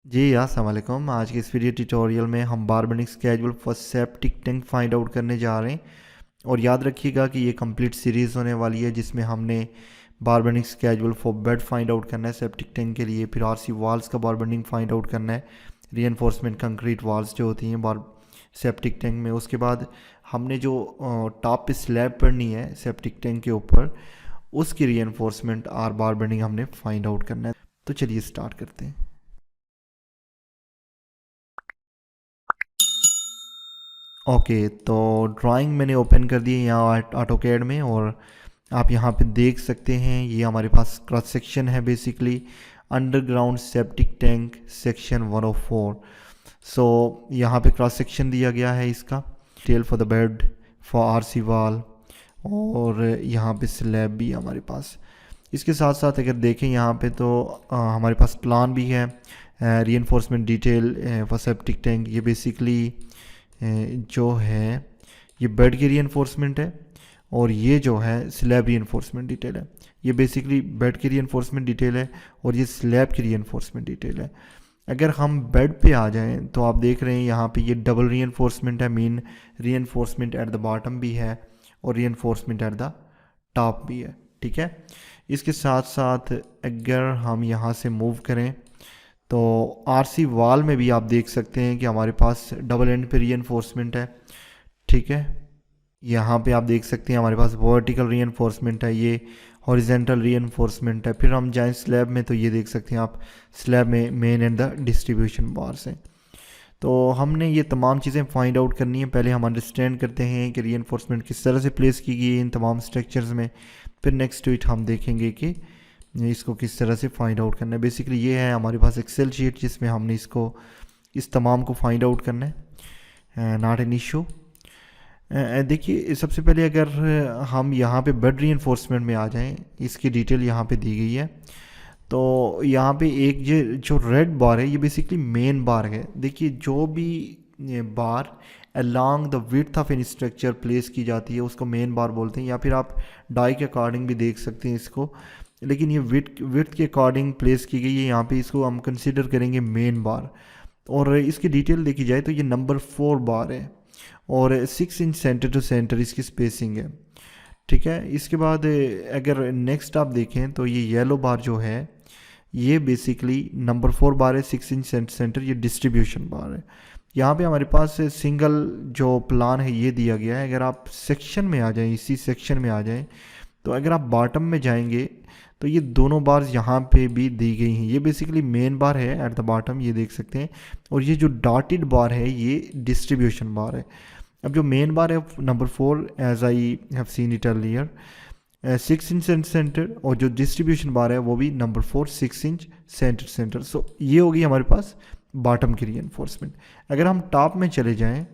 जी अस्सलाम वालेकुम। आज के इस वीडियो ट्यूटोरियल में हम bar bending schedule for septic tank find out करने जा रहे हैं। और याद रखिएगा कि ये कंप्लीट सीरीज़ होने वाली है जिसमें हमने bar bending schedule for bed find out करना है सेप्टिक टैंक के लिए, फिर आरसी वाल्स का बारबेनिक फाइंड आउट करना है, रीइंफोर्समेंट कंक्रीट वाल्स जो होती हैं बार सेप्टिक टैंक में। उसके बाद हमने जो टॉप पे स्लैब पढ़नी है सेप्टिक टैंक के ऊपर, उसकी रीइंफोर्समेंट और बारबेनिक हमने फाइंड आउट करना है। तो चलिए स्टार्ट करते हैं। ओके, तो ड्राइंग मैंने ओपन कर दी है यहाँ ऑटोकैड में, और आप यहाँ पे देख सकते हैं ये हमारे पास क्रॉस सेक्शन है basically underground septic tank section 104। So यहाँ पे क्रॉस सेक्शन दिया गया है इसका, tail for the bed for RC wall, और यहाँ पे स्लैब भी है हमारे पास। इसके साथ साथ अगर देखें यहाँ पे तो हमारे पास प्लान भी है, reinforcement detail for septic tank. ये बेसिकली जो है ये बेड की रीइंफोर्समेंट है, और ये जो है स्लैब रीइंफोर्समेंट डिटेल है। ये बेसिकली बेड की रीइंफोर्समेंट डिटेल है और ये स्लैब की रीइंफोर्समेंट डिटेल है। अगर हम बेड पे आ जाएं तो आप देख रहे हैं यहाँ पे ये डबल रीइंफोर्समेंट है, mean reinforcement eight the bottom भी है और रीइंफोर्समेंट एट द टॉप भी है। ठीक है, इसके साथ साथ अगर हम यहाँ से मूव करें तो आरसी वॉल में भी आप देख सकते हैं कि हमारे पास डबल एंड पे रीइंफोर्समेंट है। ठीक है, यहाँ पे आप देख सकते हैं हमारे पास वर्टिकल रीइंफोर्समेंट है, ये हॉरिजेंटल रीइंफोर्समेंट है। फिर हम जाएं स्लैब में तो ये देख सकते हैं आप स्लैब में main and the distribution bars हैं। तो हमने ये तमाम चीज़ें फाइंड आउट करनी है। पहले हम अंडरस्टैंड करते हैं कि रीइंफोर्समेंट किस तरह से प्लेस की गई है इन तमाम स्ट्रक्चर्स में, फिर नेक्स्ट टू इट हम देखेंगे कि इसको किस तरह से फाइंड आउट करना है। बेसिकली ये है हमारे पास एक्सेल शीट जिसमें हमने इसको इस तमाम को फाइंड आउट करना है, नॉट एन इशू। देखिए सबसे पहले अगर हम यहाँ पे बेड रीइंफोर्समेंट में आ जाएं, इसकी डिटेल यहाँ पे दी गई है। तो यहाँ पे एक ये जो रेड बार है ये बेसिकली मेन बार है। देखिए जो भी bar along the width of an structure place की जाती है उसको मेन बार बोलते हैं, या फिर आप डाई के अकॉर्डिंग भी देख सकते हैं इसको, लेकिन ये विड्थ के अकॉर्डिंग प्लेस की गई है यहाँ पे, इसको हम कंसिडर करेंगे मेन बार। और इसकी डिटेल देखी जाए तो ये नंबर 4 बार है और 6 इंच सेंटर टू सेंटर इसकी स्पेसिंग है। ठीक है, इसके बाद अगर नेक्स्ट आप देखें तो ये येलो बार जो है ये बेसिकली नंबर 4 बार है, 6 इंच सेंटर, ये डिस्ट्रीब्यूशन बार है। यहाँ पे हमारे पास सिंगल जो प्लान है ये दिया गया है। अगर आप सेक्शन में आ जाएं, इसी सेक्शन में आ जाएं, तो अगर आप बॉटम में जाएंगे तो ये दोनों बार्स यहाँ पे भी दी गई हैं। ये बेसिकली मेन बार है एट द बॉटम, ये देख सकते हैं, और ये जो डॉटेड बार है ये डिस्ट्रीब्यूशन बार है। अब जो मेन बार है number 4, as I have seen it earlier, 6 inch centre, और जो डिस्ट्रीब्यूशन बार है वो भी नंबर 4, 6 इंच सेंटर। सो ये होगी हमारे पास बॉटम की रीइंफोर्समेंट। अगर हम टॉप में चले जाएं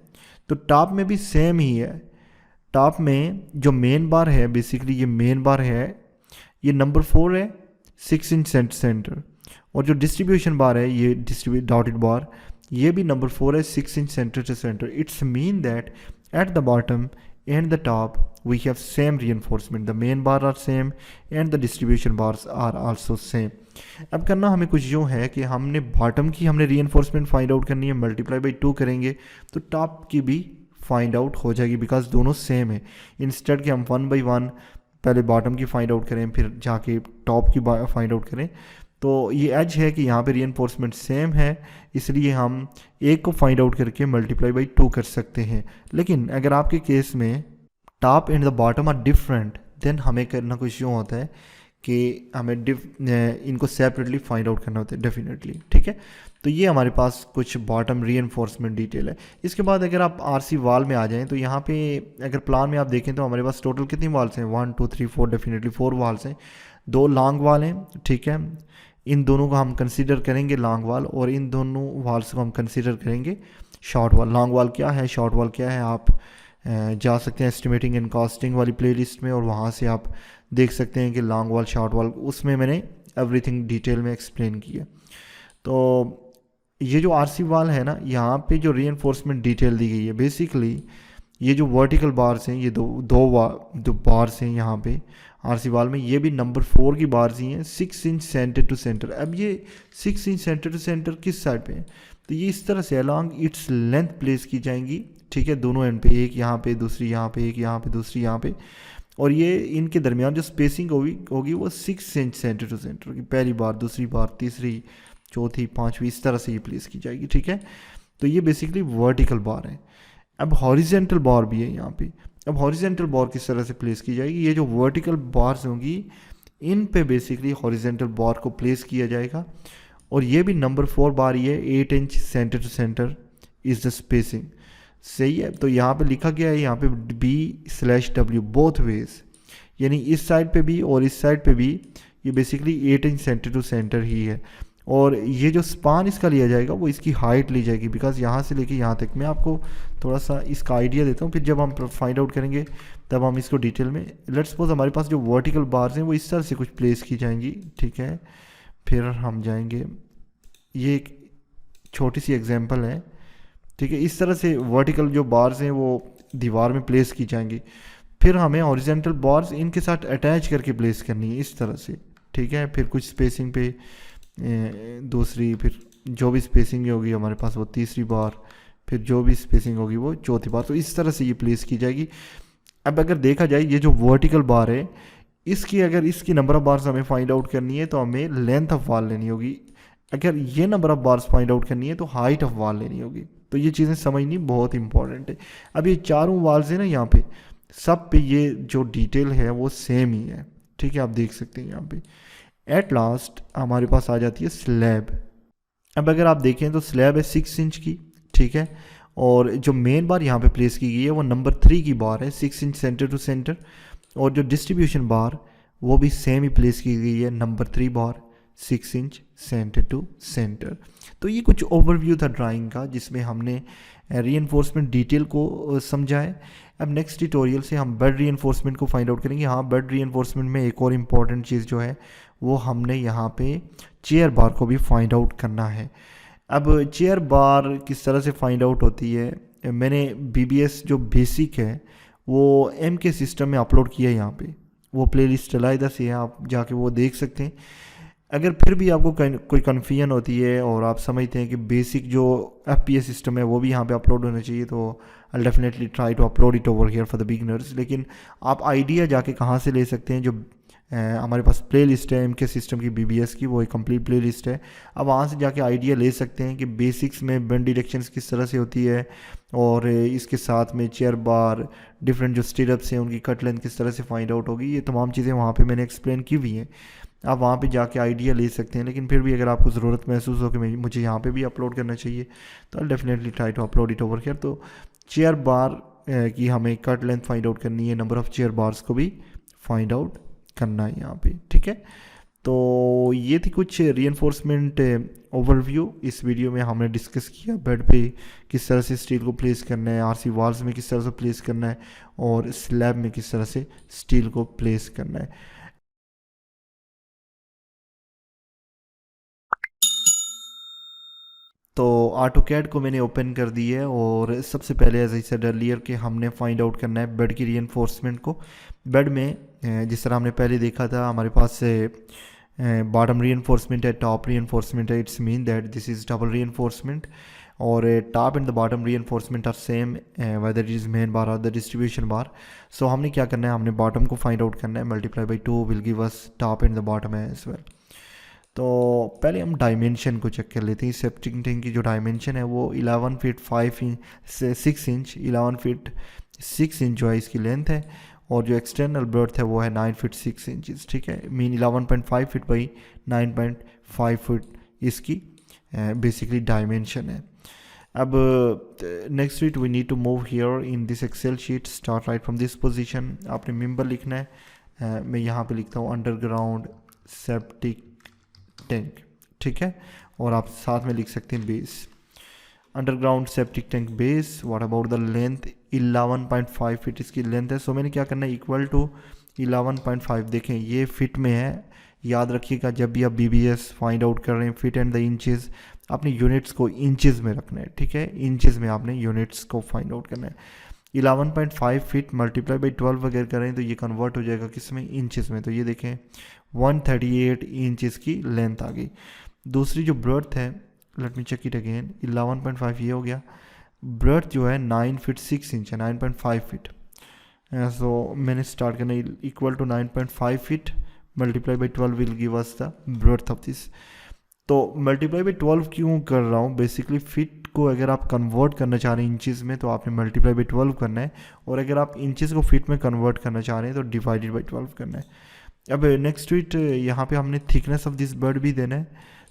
तो टॉप में भी सेम ही है। टॉप में जो मेन बार है बेसिकली ये मेन बार है, ये नंबर 4 है, 6 इंच सेंटर, और जो डिस्ट्रीब्यूशन बार है ये डॉटेड बार, ये भी नंबर 4 है, 6 inch centre to centre. It's mean that at the bottom and the top we have same reinforcement, the main bar are same and the distribution bars are also same। अब करना हमें कुछ यूँ है कि हमने बॉटम की हमने reinforcement फाइंड आउट करनी है, मल्टीप्लाई बाई 2 करेंगे तो टॉप की भी फाइंड आउट हो जाएगी, बिकॉज दोनों सेम है। इंस्टेड कि हम 1 बाई 1 पहले बॉटम की फाइंड आउट करें फिर जाके टॉप की फाइंड आउट करें, तो ये एज है कि यहाँ पे रीइंफोर्समेंट सेम है, इसलिए हम एक को फाइंड आउट करके मल्टीप्लाई बाई 2 कर सकते हैं। लेकिन अगर आपके केस में top and the bottom are different, then हमें करना कुछ यूँ होता है कि हमें इनको सेपरेटली फाइंड आउट करना होता है डेफिनेटली। ठीक है, तो ये हमारे पास कुछ बॉटम रीइंफोर्समेंट डिटेल है। इसके बाद अगर आप आरसी वाल में आ जाएं तो यहाँ पे अगर प्लान में आप देखें तो हमारे पास टोटल कितनी वाल्स हैं, 1 2 3 4, डेफिनेटली 4 वाल्स हैं। 2 लॉन्ग वाल हैं, ठीक है, इन दोनों को हम कंसीडर करेंगे लॉन्ग वाल, और इन दोनों वाल्स को हम कंसीडर करेंगे शॉर्ट वाल। लॉन्ग वाल क्या है, शॉर्ट वाल क्या है, आप जा सकते हैं एस्टिमेटिंग एंड कॉस्टिंग वाली प्लेलिस्ट में, और वहाँ से आप देख सकते हैं कि लॉन्ग वाल शॉर्ट वाल, उसमें मैंने एवरीथिंग डिटेल में एक्सप्लेन किया। तो ये जो आरसी वाल है ना, यहाँ पे जो रीइंफोर्समेंट डिटेल दी गई है बेसिकली ये जो वर्टिकल बार्स हैं, ये दो बार्स हैं यहाँ पे आरसी वाल में, ये भी नंबर 4 की बार्स ही हैं, 6 इंच सेंटर टू सेंटर। अब ये 6 इंच सेंटर टू सेंटर किस साइड पे है, तो ये इस तरह से अलॉन्ग इट्स लेंथ प्लेस की जाएंगी, ठीक है, दोनों एंड पे, एक यहाँ पे, दूसरी यहाँ पे, एक यहाँ पे, दूसरी यहाँ पे। और ये इनके दरमियान जो स्पेसिंग होगी वो 6 इंच सेंटर टू सेंटर की, पहली बार, दूसरी बार, तीसरी, चौथी, पाँचवीं, इस तरह से ये प्लेस की जाएगी, ठीक है। तो ये बेसिकली वर्टिकल बार है। अब हॉरिजेंटल बार भी है यहाँ पे। अब हॉरिजेंटल बार किस तरह से प्लेस की जाएगी, ये जो वर्टिकल बार्स होंगी इन पे बेसिकली हॉरिजेंटल बार को प्लेस किया जाएगा। और ये भी नंबर 4 बार ही है, 8 inch centre to centre is the spacing, सही है। तो यहाँ पे लिखा गया है यहाँ पे B/W बोथ वेज, यानी इस साइड पे भी और इस साइड पे भी ये basically 8 inch centre to centre ही है। और ये जो स्पान इसका लिया जाएगा वो इसकी हाइट ली जाएगी, बिकॉज यहाँ से लेके यहाँ तक। मैं आपको थोड़ा सा इसका आइडिया देता हूँ, फिर जब हम फाइंड आउट करेंगे तब हम इसको डिटेल में। लेट्स सपोज हमारे पास जो वर्टिकल बार्स हैं वो इस तरह से कुछ प्लेस की जाएंगी, ठीक है। फिर हम जाएंगे, ये एक छोटी सी एग्जांपल है, ठीक है। इस तरह से वर्टिकल जो बार्स हैं वो दीवार में प्लेस की जाएंगी। फिर हमें हॉरिजॉन्टल बार्स इनके साथ अटैच करके प्लेस करनी है इस तरह से, ठीक है। फिर कुछ स्पेसिंग पे दूसरी, फिर जो भी स्पेसिंग होगी हमारे पास वो तीसरी बार, फिर जो भी स्पेसिंग होगी वो चौथी बार। तो इस तरह से ये प्लेस की जाएगी। अब अगर देखा जाए ये जो वर्टिकल बार है इसकी नंबर ऑफ बार्स हमें फाइंड आउट करनी है तो हमें लेंथ ऑफ वॉल लेनी होगी। अगर ये number of bars find out करनी है तो हाइट ऑफ वॉल लेनी होगी। तो ये चीज़ें समझनी बहुत इंपॉर्टेंट है। अब ये चारों वॉल्स हैं ना यहाँ पे, सब पे ये जो डिटेल है वो सेम ही है, ठीक है। आप देख सकते हैं यहाँ पे। एट लास्ट हमारे पास आ जाती है स्लैब। अब अगर आप देखें तो स्लैब है 6 इंच की, ठीक है। और जो मेन बार यहाँ पे प्लेस की गई है वो नंबर 3 की बार है, 6 इंच सेंटर टू सेंटर। और जो डिस्ट्रीब्यूशन बार वो भी सेम ही प्लेस की गई है, number 3 bar, 6 inch centre to centre. तो ये कुछ ओवरव्यू था ड्राइंग का, जिसमें हमने रीइंफोर्समेंट डिटेल को समझा है। अब नेक्स्ट ट्यूटोरियल से हम बेड रीइंफोर्समेंट को फाइंड आउट करेंगे। हाँ, बेड रीइंफोर्समेंट में एक और इम्पॉर्टेंट चीज़ जो है वो हमने यहाँ पे चेयर बार को भी फाइंड आउट करना है। अब चेयर बार किस तरह से फाइंड आउट होती है, मैंने BBS जो बेसिक है वो MK सिस्टम में अपलोड किया है। यहाँ पे वो प्लेलिस्ट अलग से है, आप जाके वो देख सकते हैं। अगर फिर भी आपको कोई कन्फ्यूजन होती है और आप समझते हैं कि बेसिक जो FPS सिस्टम है वो भी यहाँ पे अपलोड होना चाहिए, तो I definitely try to upload it over here for the beginners. लेकिन आप आइडिया जाके कहाँ से ले सकते हैं, जो हमारे पास प्ले लिस्ट है MK सिस्टम की BBS की, वो एक कंप्लीट प्ले लिस्ट है। अब वहाँ से जाके आइडिया ले सकते हैं कि बेसिक्स में बेंड डिरेक्शंस किस तरह से होती है, और इसके साथ में चेयर बार, डिफरेंट जो स्टिरअप्स हैं उनकी कट लेंथ किस तरह से फाइंड आउट होगी, ये तमाम चीज़ें वहाँ पे मैंने एक्सप्लेन की हुई हैं। आप वहाँ पे जाके आइडिया ले सकते हैं। लेकिन फिर भी अगर आपको ज़रूरत महसूस हो कि मुझे यहाँ पे भी अपलोड करना चाहिए, तो I definitely try to upload it over here. तो चेयर बार की हमें कट लेंथ फाइंड आउट करनी है, नंबर ऑफ़ चेयर बार्स को भी फाइंड आउट करना है यहाँ पे, ठीक है। तो ये थी कुछ रीइंफोर्समेंट ओवरव्यू। इस वीडियो में हमने डिस्कस किया बेड पे किस तरह से स्टील को प्लेस करना है, RC वॉल्स में किस तरह से प्लेस करना है, और स्लैब में किस तरह से स्टील को प्लेस करना है। तो AutoCAD को मैंने ओपन कर दी है, और सबसे पहले एज आई सेड अर्लियर कि हमने फाइंड आउट करना है बेड की रीइंफोर्समेंट को। बेड में जिस तरह हमने पहले देखा था, हमारे पास बॉटम रीइंफोर्समेंट है, टॉप रीइंफोर्समेंट है। It's mean that this is double reinforcement, और top and the bottom reinforcement are same whether it is main bar और द डिस्ट्रीब्यूशन बार। सो हमने क्या करना है, हमने बॉटम को फाइंड आउट करना है, multiply by 2 will give us top and the bottom as well. तो पहले हम डायमेंशन को चेक कर लेते हैं। सेप्टिक टैंक की जो डायमेंशन है वो 11 फीट 5 इंच से 6 इंच 11 फीट 6 इंच जो है इसकी लेंथ है, और जो एक्सटर्नल बर्थ है वो है 9 फीट 6 इंचज़, ठीक है। मीन 11.5 फीट बाई 9.5 फीट इसकी बेसिकली डायमेंशन है। अब next what we need to move here in this Excel sheet, start right from this position. आपने मेंबर लिखना है, मैं यहाँ पे लिखता हूँ अंडरग्राउंड सेप्टिक टैंक, ठीक है। और आप साथ में लिख सकते हैं base, underground septic tank base. What about the length, 11.5 feet इसकी लेंथ है। सो मैंने क्या करना है, इक्वल टू 11.5। देखें ये फिट में है, याद रखिएगा जब भी आप BBS फाइंड आउट कर रहे हैं फिट एंड द इंचेस, अपने यूनिट्स को इंचेस में रखना है, ठीक है। इंचेस में आपने यूनिट्स को फाइंड आउट करना है। 11.5 फीट मल्टीप्लाई बाई 12 अगर करें तो ये कन्वर्ट हो जाएगा किस में, इंचेस में। तो ये देखें 138 इंचेस की लेंथ आ गई। दूसरी जो ब्रेड्थ है, let me check it again, 11.5 ये हो गया। ब्रेड्थ जो है 9 फीट 6 इंच है, 9.5 फीट। सो मैंने स्टार्ट करना equal to 9.5 feet multiply by 12 will give us the breadth of this. तो मल्टीप्लाई बाई 12 क्यों कर रहा हूँ, बेसिकली फिट को अगर आप कन्वर्ट करना चाह रहे हैं इंचेस में तो आपने मल्टीप्लाई बाई 12 करना है, और अगर आप इंचेस को फिट में कन्वर्ट करना चाह रहे हैं तो डिवाइडेड बाई 12 करना है। अब नेक्स्ट इट यहाँ पे हमने थिकनेस ऑफ दिस बर्ड भी देना है,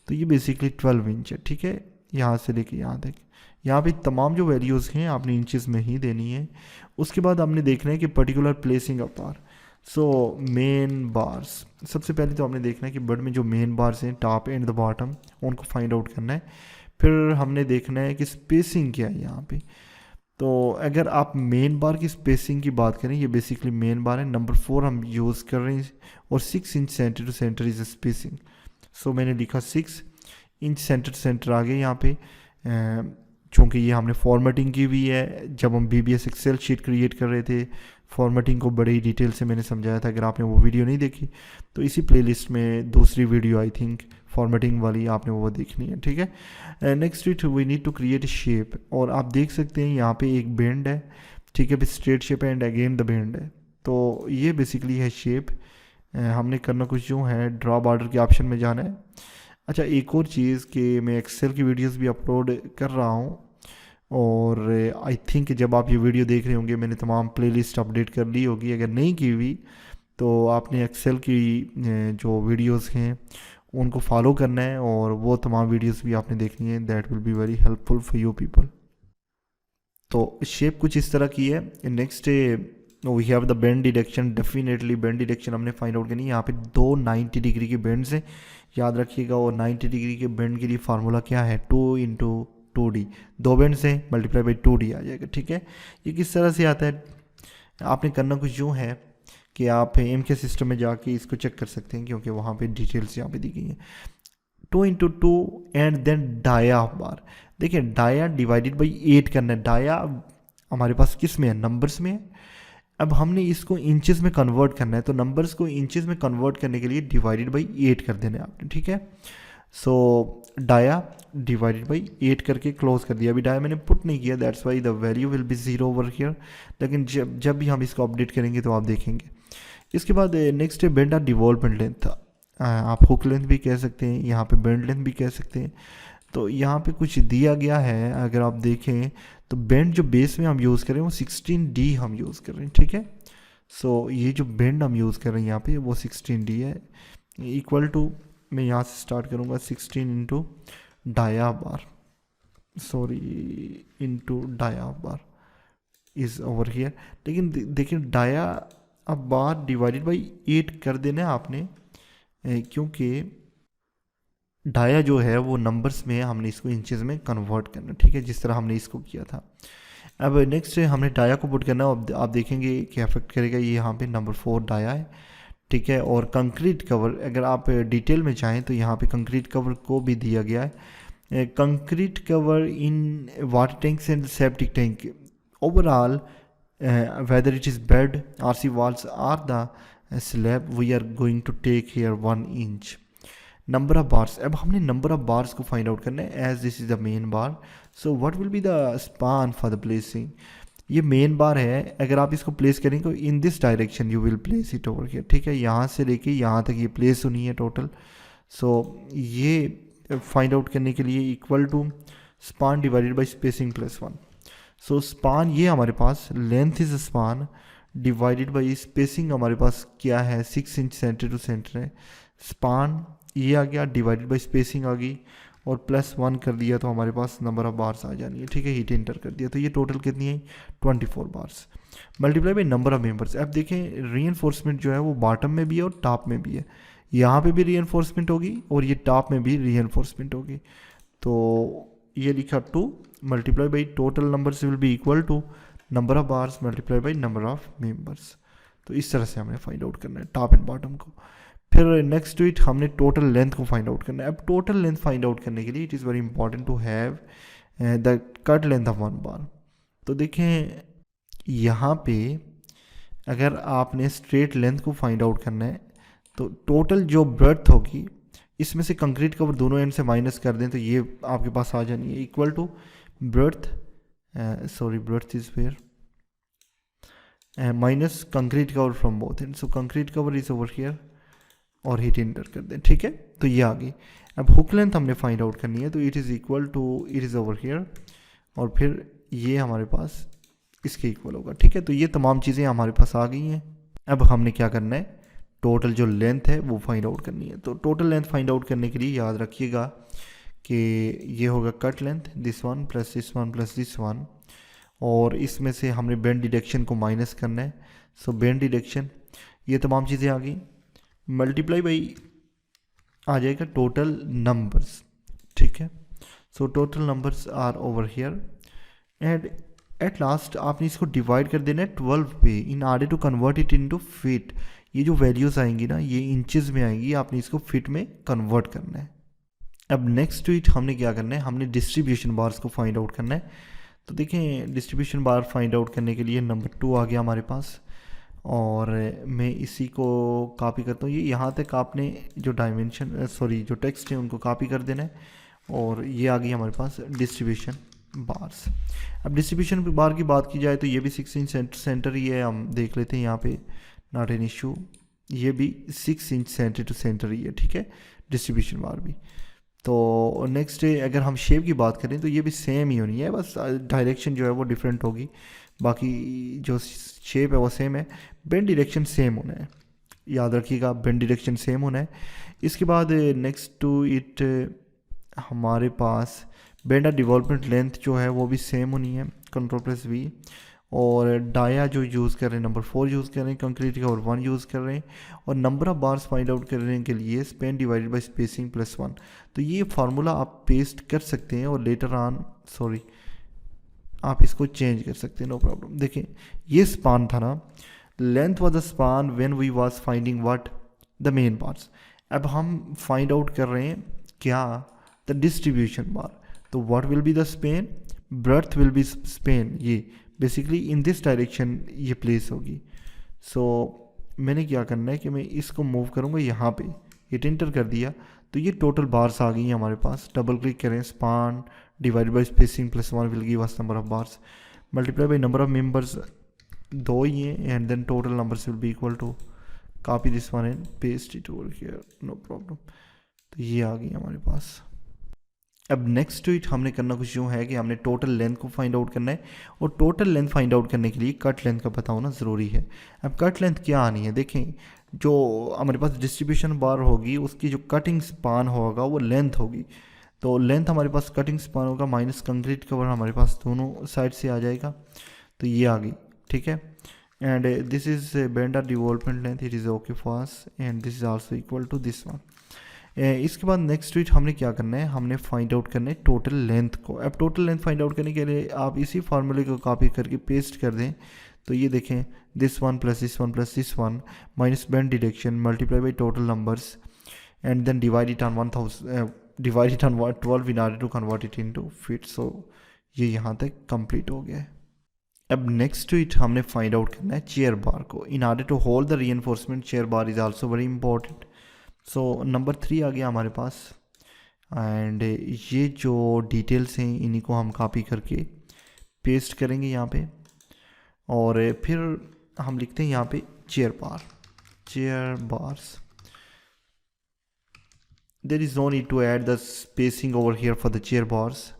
तो ये बेसिकली 12 इंच है, ठीक है, यहाँ से लेके यहाँ तक। यहाँ पे तमाम जो वैल्यूज़ हैं आपने इंचेस में ही देनी है। उसके बाद हमने देखना है कि particular placing of bar. So main bars, सबसे पहले तो हमने देखना है कि बर्ड में जो मेन बार्स हैं टॉप एंड द बॉटम, उनको फाइंड आउट करना है। फिर हमने देखना है कि स्पेसिंग क्या है यहाँ पे। तो अगर आप मेन बार की स्पेसिंग की बात करें, ये बेसिकली मेन बार है, नंबर 4 हम यूज़ कर रहे हैं, और 6 inch centre to centre is spacing. So मैंने लिखा 6 इंच सेंटर टू सेंटर आ गए यहाँ पे, चूँकि ये हमने फॉर्मेटिंग की हुई है। जब हम BBS एक्सेल शीट क्रिएट कर रहे थे, फॉर्मेटिंग को बड़े ही डिटेल से मैंने समझाया था। अगर आपने वो वीडियो नहीं देखी तो इसी प्लेलिस्ट में दूसरी वीडियो आई थिंक फॉर्मेटिंग वाली आपने वो देखनी है, ठीक है। Next it we need to create shape, और आप देख सकते हैं यहाँ पे एक बेंड है, ठीक है, straight shape and again the bend है। तो ये बेसिकली है शेप। हमने करना कुछ जो है, ड्रॉ बॉर्डर के ऑप्शन में जाना है। अच्छा, एक और चीज़ कि मैं एक्सेल की वीडियोस भी अपलोड कर रहा हूँ, और आई थिंक जब आप ये वीडियो देख रहे होंगे मैंने तमाम प्लेलिस्ट अपडेट कर ली होगी। अगर नहीं की हुई तो आपने एक्सेल की जो वीडियोस हैं उनको फॉलो करना है, और वो तमाम वीडियोस भी आपने देखनी है। That will be very helpful for you people. तो शेप कुछ इस तरह की है। Next we have the bend deduction. Definitely bend deduction हमने फाइंड आउट करनी है। यहाँ पे 2 90 डिग्री के बेंड्स हैं, याद रखिएगा। और 90 डिग्री के बेंड के लिए फार्मूला क्या है, 2 इंटू 2D, 2 बेंड से मल्टीप्लाई बाई 2D आ जाएगा, ठीक है। ये किस तरह से आता है, आपने करना कुछ यूँ है कि आप MK सिस्टम में जाके इसको चेक कर सकते हैं, क्योंकि वहाँ पे डिटेल्स यहाँ पे दी गई हैं। 2 into 2 and then dia of bar. देखिए डाया डिवाइडेड बाई 8 करना है। डाया हमारे पास किस में है, नंबर्स में है। अब हमने इसको इंचेस में कन्वर्ट करना है, तो नंबर्स को इंचेस में कन्वर्ट करने के लिए डिवाइडेड बाई 8 कर देना है आपने, ठीक है। सो डाया डिवाइडेड बाई 8 करके क्लोज कर दिया। अभी डाया मैंने पुट नहीं किया, that's why the value will be 0 over here, लेकिन जब भी हम इसको अपडेट करेंगे तो आप देखेंगे। इसके बाद नेक्स्ट है बेंड ऑफ डिवॉल्वमेंट लेंथ। आप हुक लेंथ भी कह सकते हैं, यहाँ पे बेंड लेंथ भी कह सकते हैं। तो यहाँ पे कुछ दिया गया है, अगर आप देखें तो बेंड जो बेस में हम यूज़ कर रहे हैं वो 16D हम यूज़ कर रहे हैं, ठीक है। सो ये जो बेंड हम यूज़ कर रहे हैं यहाँ पे वो 16D है, इक्वल टू, मैं यहाँ से स्टार्ट करूँगा 16 into dia bar, sorry into dia bar is over here. लेकिन देखिए डाया अब बार डिवाइडेड बाई 8 कर देना है आपने, क्योंकि डाया जो है वो नंबर्स में, हमने इसको इंचेस में कन्वर्ट करना, ठीक है, जिस तरह हमने इसको किया था। अब नेक्स्ट हमने डाया को पुट करना। अब आप देखेंगे क्या इफेक्ट करेगा, ये यहाँ पे नंबर 4 डाया है, ठीक है। और कंक्रीट कवर, अगर आप डिटेल में चाहें तो यहाँ पे कंक्रीट कवर को भी दिया गया है। Concrete cover in water tanks and septic tank overall, weather it is bed RC walls or the slab, we are going to take here 1 inch. Number of bars, अब हमने नंबर ऑफ बार्स को find out करना है, as this is the main bar. So what will be the span for the placing. ये main bar है, अगर आप इसको प्लेस करेंगे तो in this direction you will place it over here, ठीक है। यहाँ से लेके यहाँ तक ये प्लेस होनी है टोटल। सो ये फाइंड आउट करने के लिए equal to span divided by spacing plus 1। So span ये हमारे पास, length is span divided by spacing हमारे पास क्या है, 6 इंच सेंटर टू सेंटर है। स्पान ये आ गया, डिवाइडेड बाई स्पेसिंग आ गई, और प्लस 1 कर दिया तो हमारे पास नंबर ऑफ बार्स आ जानी है, ठीक है। हीट एंटर कर दिया तो ये टोटल कितनी है, 24 bars multiply by number of members. अब देखें रीइंफोर्समेंट जो है वो बॉटम में भी है और टॉप में भी है। यहाँ पे भी रीइंफोर्समेंट होगी और ये टॉप में भी रीइंफोर्समेंट होगी। तो ये लिखा 2 multiply by total numbers will be equal to number of bars multiply by number of members. तो इस तरह से हमें फाइंड आउट करना है टॉप एंड बॉटम को। फिर नेक्स्ट टू इट हमने टोटल लेंथ को फाइंड आउट करना है। अब टोटल लेंथ फाइंड आउट करने के लिए it is very important to have the cut length of 1 bar. तो देखें यहाँ पे अगर आपने स्ट्रेट लेंथ को फाइंड आउट करना है तो टोटल जो ब्रेड्थ होगी इसमें से कंक्रीट कवर दोनों एंड से माइनस कर दें तो ये आपके पास आ जानी है equal to breadth, sorry breadth is where minus concrete cover from both end, so concrete cover is over here और हिट इंटर कर दें, ठीक है। तो ये आ गई। अब हुक लेंथ हमने फाइंड आउट करनी है तो it is equal to, it is over here और फिर ये हमारे पास इसके इक्वल होगा, ठीक है। तो ये तमाम चीज़ें हमारे पास आ गई हैं। अब हमने क्या करना है, टोटल जो लेंथ है वो फाइंड आउट करनी है। तो टोटल लेंथ फाइंड आउट करने के लिए याद रखिएगा कि ये होगा cut length this one plus this one plus this one, और इसमें से हमने बेंड डिडक्शन को माइनस करना है। सो बेंड डिडक्शन ये तमाम चीज़ें आ गई, मल्टीप्लाई बाई आ जाएगा टोटल नंबर्स, ठीक है। So total numbers are over here and at last आपने इसको डिवाइड कर देना है 12 पे in order to convert it into feet. ये जो वैल्यूज़ आएंगी ना ये इंचेस में आएंगी, आपने इसको फीट में कन्वर्ट करना है। अब नेक्स्ट टू इट हमने क्या करना है, हमने डिस्ट्रीब्यूशन बार्स को फाइंड आउट करना है। तो देखें डिस्ट्रीब्यूशन बार फाइंड आउट करने के लिए नंबर 2 आ गया हमारे पास और मैं इसी को कॉपी करता हूँ। ये यहाँ तक आपने जो डायमेंशन सॉरी जो टेक्स्ट है उनको कॉपी कर देना है और ये आ गई हमारे पास डिस्ट्रीब्यूशन बार्स। अब डिस्ट्रीब्यूशन बार की बात की जाए तो ये भी 6 इंच सेंटर ही है, हम देख लेते हैं यहाँ पे, नॉट एन इशू। ये भी 6 इंच सेंटर टू सेंटर ही है, ठीक है, डिस्ट्रीब्यूशन बार भी। तो नेक्स्ट अगर हम शेप की बात करें तो ये भी सेम ही होनी है, बस डायरेक्शन जो है वो डिफरेंट होगी, बाकी जो शेप है वो सेम है। बेंड डायरेक्शन सेम होना है, याद रखिएगा बेंड डायरेक्शन सेम होना है। इसके बाद नेक्स्ट टू इट हमारे पास बेंड डेवलपमेंट लेंथ जो है वो भी सेम होनी है, कंट्रोल प्लस वी। और डाया जो यूज़ कर रहे हैं नंबर 4 यूज़ कर रहे हैं, कंक्रीट का और 1 यूज़ कर रहे हैं। और number of bars find out करने के लिए Spain divided by spacing plus 1। तो ये फार्मूला आप पेस्ट कर सकते हैं और लेटर ऑन सॉरी आप इसको चेंज कर सकते हैं, नो प्रॉब्लम। देखिए ये स्पान था ना, length was the span when we was finding what the main parts. अब हम फाइंड आउट कर रहे हैं क्या, द डिस्ट्रीब्यूशन बार। तो what will be the Spain, breadth will be Spain, ये बेसिकली इन दिस डायरेक्शन ये प्लेस होगी। सो मैंने क्या करना है कि मैं इसको मूव करूँगा यहाँ पे, हिट एंटर कर दिया तो ये टोटल बार्स आ गई हैं हमारे पास। डबल क्लिक करें, span divide by spacing plus 1 will give us number of bars, multiply by number of members 2 ही हैं and then total numbers will be equal to, copy this one and paste it over here, no problem. तो ये आ गई हमारे पास। अब next to it हमने करना कुछ यूँ है कि हमने टोटल लेंथ को फाइंड आउट करना है और टोटल लेंथ फाइंड आउट करने के लिए कट लेंथ का पता होना ज़रूरी है। अब कट लेंथ क्या आनी है, देखें जो हमारे पास डिस्ट्रीब्यूशन बार होगी उसकी जो कटिंग स्पान होगा वो लेंथ होगी। तो लेंथ हमारे पास कटिंग स्पान होगा माइनस कंक्रीट कवर हमारे पास दोनों साइड से आ जाएगा, तो ये आ गई, ठीक है। And this is bender development length, it is okay for and this is also equal to this one. इसके बाद नेक्स्ट वीट हमने क्या करना है, हमने फाइंड आउट करना है टोटल लेंथ को। अब टोटल लेंथ फाइंड आउट करने के लिए आप इसी फार्मूले को कॉपी करके पेस्ट कर दें। तो ये देखें this one plus this one plus this one minus bend deduction multiply by total numbers and then divide it on 12 in order to convert it into feet. So ये यहाँ तक कंप्लीट हो गया है। अब नेक्स्ट टू इट हमने find out करना है चेयर बार को। In order to hold the reinforcement chair bar is also very important. So number 3 आ गया हमारे पास एंड ये जो डिटेल्स हैं इन्हीं को हम कॉपी करके पेस्ट करेंगे यहाँ पे और फिर हम लिखते हैं यहाँ पे chair bars. There is no need to add the spacing over here for the chair bars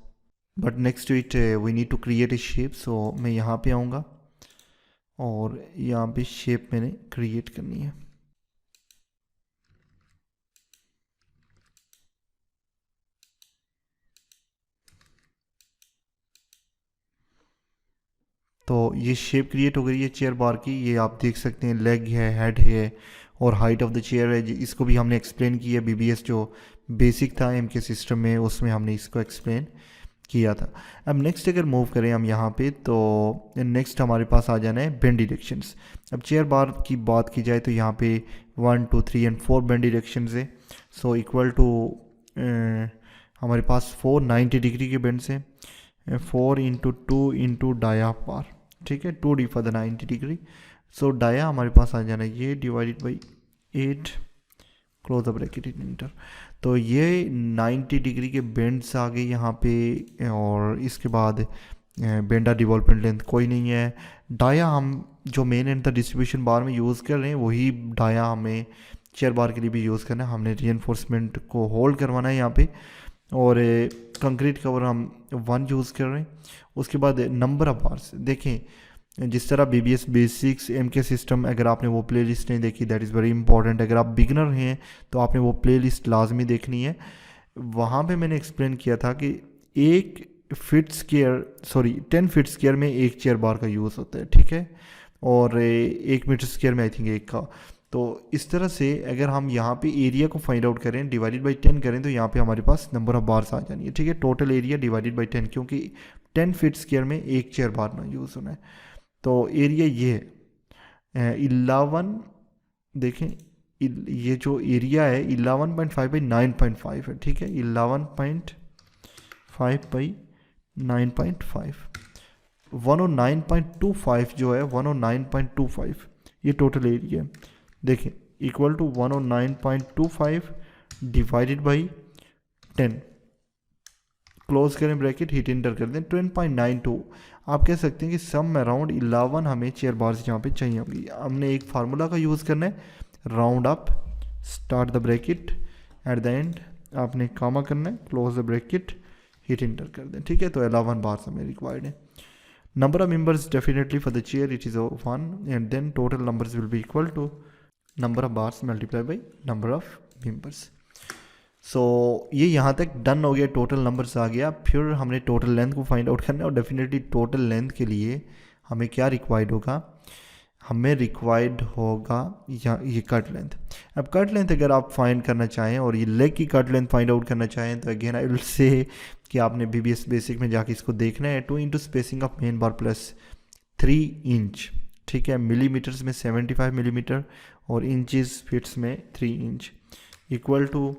but next to it we need to create a shape. So मैं यहाँ पे आऊँगा और यहाँ पे शेप मैंने क्रिएट करनी है। तो ये शेप क्रिएट हो गई है चेयर बार की, ये आप देख सकते हैं लेग है, हेड है और हाइट ऑफ द चेयर है। इसको भी हमने एक्सप्लेन किया, बीबीएस जो बेसिक था एमके सिस्टम में उसमें हमने इसको एक्सप्लेन किया था। अब नेक्स्ट अगर मूव करें हम यहाँ पे तो नेक्स्ट हमारे पास आ जाना है बेंड डायरेक्शंस। अब चेयर बार की बात की जाए तो यहाँ पे 1 2 3 एंड 4 बेंड डायरेक्शंस है। सो इक्वल टू हमारे पास 4 90 डिग्री के बेंड्स हैं, 4 इंटू 2 इंटू डाया बार, ठीक है, 2d for the 90 degree. So dia हमारे पास आ जाना ये divided by 8, close the bracket enter. तो ये 90 डिग्री के बेंड्स आ गए यहाँ पे, और इसके बाद बेंडा डिवॉल्वमेंट लेंथ कोई नहीं है। डाया हम जो मेन एंड द डिस्ट्रीब्यूशन बार में यूज़ कर रहे हैं वही डाया हमें चेयर बार के लिए भी यूज़ करना है। हमने रीइंफोर्समेंट को होल्ड करवाना है यहाँ पे, और कंक्रीट कवर हम 1 यूज़ कर रहे हैं। उसके बाद नंबर ऑफ बार्स देखें, जिस तरह BBS बेसिक्स MK सिस्टम, अगर आपने वो प्लेलिस्ट नहीं देखी, दैट इज़ वेरी इंपॉर्टेंट। अगर आप बिगनर हैं तो आपने वो प्लेलिस्ट लाजमी देखनी है। वहाँ पे मैंने एक्सप्लेन किया था कि 10 फीट स्क्वायर में एक चेयर बार का यूज़ होता है, ठीक है, और 1 मीटर स्क्वायर में आई थिंक एक का। तो इस तरह से अगर हम यहाँ पे एरिया को फाइंड आउट करें, डिवाइडेड बाई 10 करें, तो यहाँ पे हमारे पास नंबर ऑफ बार्स आ जानी है, ठीक है। टोटल एरिया डिवाइडेड बाई 10, क्योंकि 10 फीट स्क्वायर में एक चेयर बार ना यूज़ होना है। तो एरिया ये है 11, देखें ये जो एरिया है 11.5 बाई 9.5 है, ठीक है, 11.5 बाई 9.5, 109.25 जो है 109.25 ये टोटल एरिया है। देखें equal to 109.25 divided by 10, close करें ब्रैकेट, हिट इंटर कर दें, 10.92। आप कह सकते हैं कि सम अराउंड 11 हमें चेयर बार्स यहाँ पे चाहिए होंगी। हमने एक फार्मूला का यूज़ करना है, round up, start the bracket, eight the and आपने कामा करना है, close the bracket, hit enter कर दें, ठीक है। तो 11 बार्स हमें रिक्वायर्ड है। Number of members definitely for the chair it is 1, and then total numbers will be equal to number of bars multiply by number of members. So ये यहाँ तक डन हो गया, टोटल नंबर्स आ गया। फिर हमने टोटल लेंथ को find out करना है, और डेफिनेटली टोटल लेंथ के लिए हमें क्या रिक्वायर्ड होगा, हमें रिक्वायर्ड होगा ये कट लेंथ। अब कट लेंथ अगर आप फाइंड करना चाहें और ये लेग की कट लेंथ फाइंड आउट करना चाहें, तो अगेन आई विल से कि आपने BBS बेसिक में जाके इसको देखना है। 2 into spacing of main bar plus 3 inch, ठीक है, मिलीमीटर्स में 75 मिलीमीटर और इंचेस फीट्स में 3 inch, equal to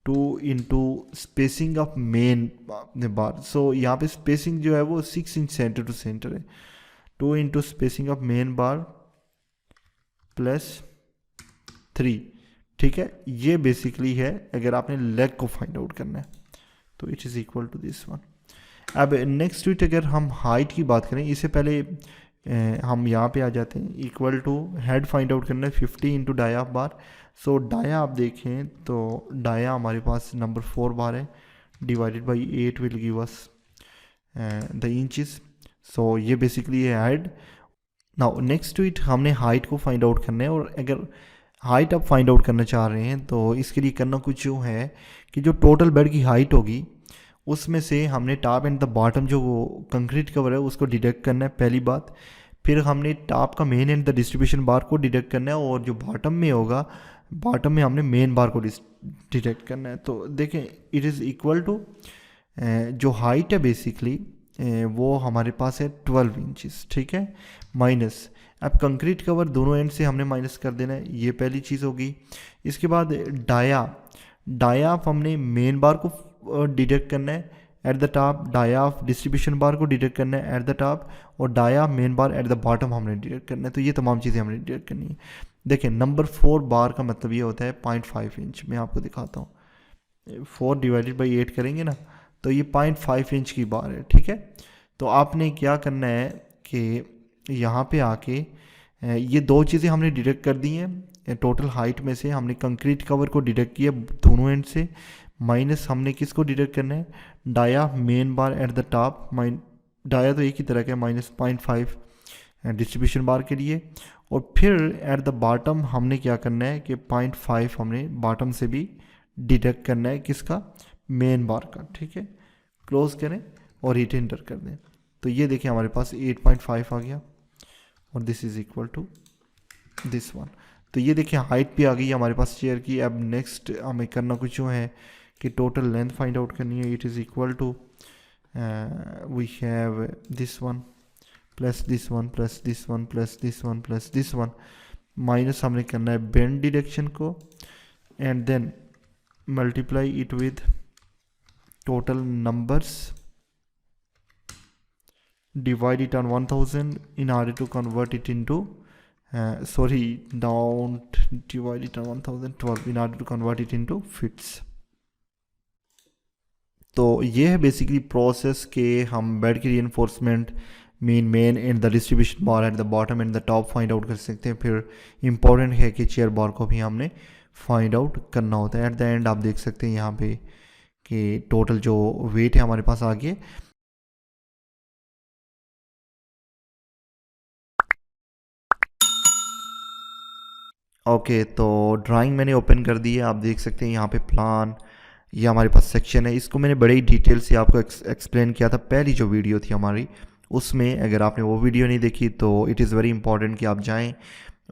2 into spacing of main bar. So यहाँ पे स्पेसिंग जो है वो 6 इंच सेंटर टू सेंटर है। 2 into spacing of main bar plus 3, ठीक है, ये बेसिकली है अगर आपने लेग को फाइंड आउट करना है, तो it is equal to this one. अब नेक्स्ट वीट अगर हम हाइट की बात करें, इससे पहले हम यहाँ पे आ जाते हैं, equal to head find out करना है 50 into dia of bar. So dia आप देखें तो डाया हमारे पास नंबर 4 बार है, divided by 8 will give us the inches. So ये बेसिकली है head. Now next to it हमने हाइट को फाइंड आउट करना है, और अगर हाइट आप फाइंड आउट करना चाह रहे हैं तो इसके लिए करना कुछ यूँ है कि जो टोटल बेड की हाइट होगी उसमें से हमने टॉप एंड द बॉटम जो कंक्रीट कवर है उसको डिडक्ट करना है, पहली बात। फिर हमने टॉप का main and the distribution bar को डिडक्ट करना है, और जो बॉटम में होगा बॉटम में हमने मेन बार को डिडक्ट करना है। तो देखें इट इज़ इक्वल टू जो हाइट है बेसिकली वो हमारे पास है 12 इंचेस, ठीक है, माइनस, अब कंक्रीट कवर दोनों एंड से हमने माइनस कर देना है, ये पहली चीज़ होगी। इसके बाद डाया ऑफ हमने मेन बार को डिडक्ट करना है at the top, dia of distribution bar को डिडक्ट करना है एट द टॉप, और dia main bar at the bottom हमने डिडक्ट करना है। तो ये तमाम चीज़ें हमने डिडक्ट करनी है। देखें नंबर 4 बार का मतलब ये होता है 0.5 इंच। मैं आपको दिखाता हूँ, 4 डिवाइडेड बाई 8 करेंगे ना, तो ये 0.5 इंच की बार है, ठीक है। तो आपने क्या करना है कि यहाँ पे आके ये दो चीज़ें हमने डिडक्ट कर दी हैं टोटल हाइट में से। हमने कंक्रीट कवर को डिडक्ट किया दोनों एंड से, माइनस हमने किसको डिडक्ट करना है, dia main bar at the top, dia तो एक ही तरह का, माइनस 0.5 डिस्ट्रीब्यूशन बार के लिए, और फिर एट द बॉटम हमने क्या करना है कि 0.5 हमने बॉटम से भी डिडक्ट करना है, किसका, मेन बार का, ठीक है। क्लोज करें और हिट एंटर कर दें, तो ये देखिए हमारे पास 8.5 आ गया, और this is equal to this one. तो ये देखिए हाइट भी आ गई हमारे पास चेयर की। अब नेक्स्ट हमें करना कुछ यूँ है कि टोटल लेंथ फाइंड आउट करनी है। It is equal to we have this one plus this one plus this one plus this one plus this one, minus हमने करना है बेंड डिडक्शन को, and then multiply it with total numbers divide it on 1000 in order to convert it into don't divide it on 1012 in order to convert it into fits. तो ये है basically process के हम bed की reinforcement main and the distribution bar at the bottom and the top find out कर सकते हैं। फिर इम्पॉर्टेंट है कि चेयर बार को भी हमने फाइंड आउट करना होता है। एट द एंड आप देख सकते हैं यहाँ पे कि टोटल जो वेट है हमारे पास आ गया। ओके तो ड्राइंग मैंने ओपन कर दी है, आप देख सकते हैं यहाँ पे प्लान, ये हमारे पास सेक्शन है। इसको मैंने बड़े ही डिटेल से आपको एक्सप्लेन किया था पहली जो वीडियो थी हमारी उसमें। अगर आपने वो वीडियो नहीं देखी तो इट इज़ वेरी इंपॉर्टेंट कि आप जाएं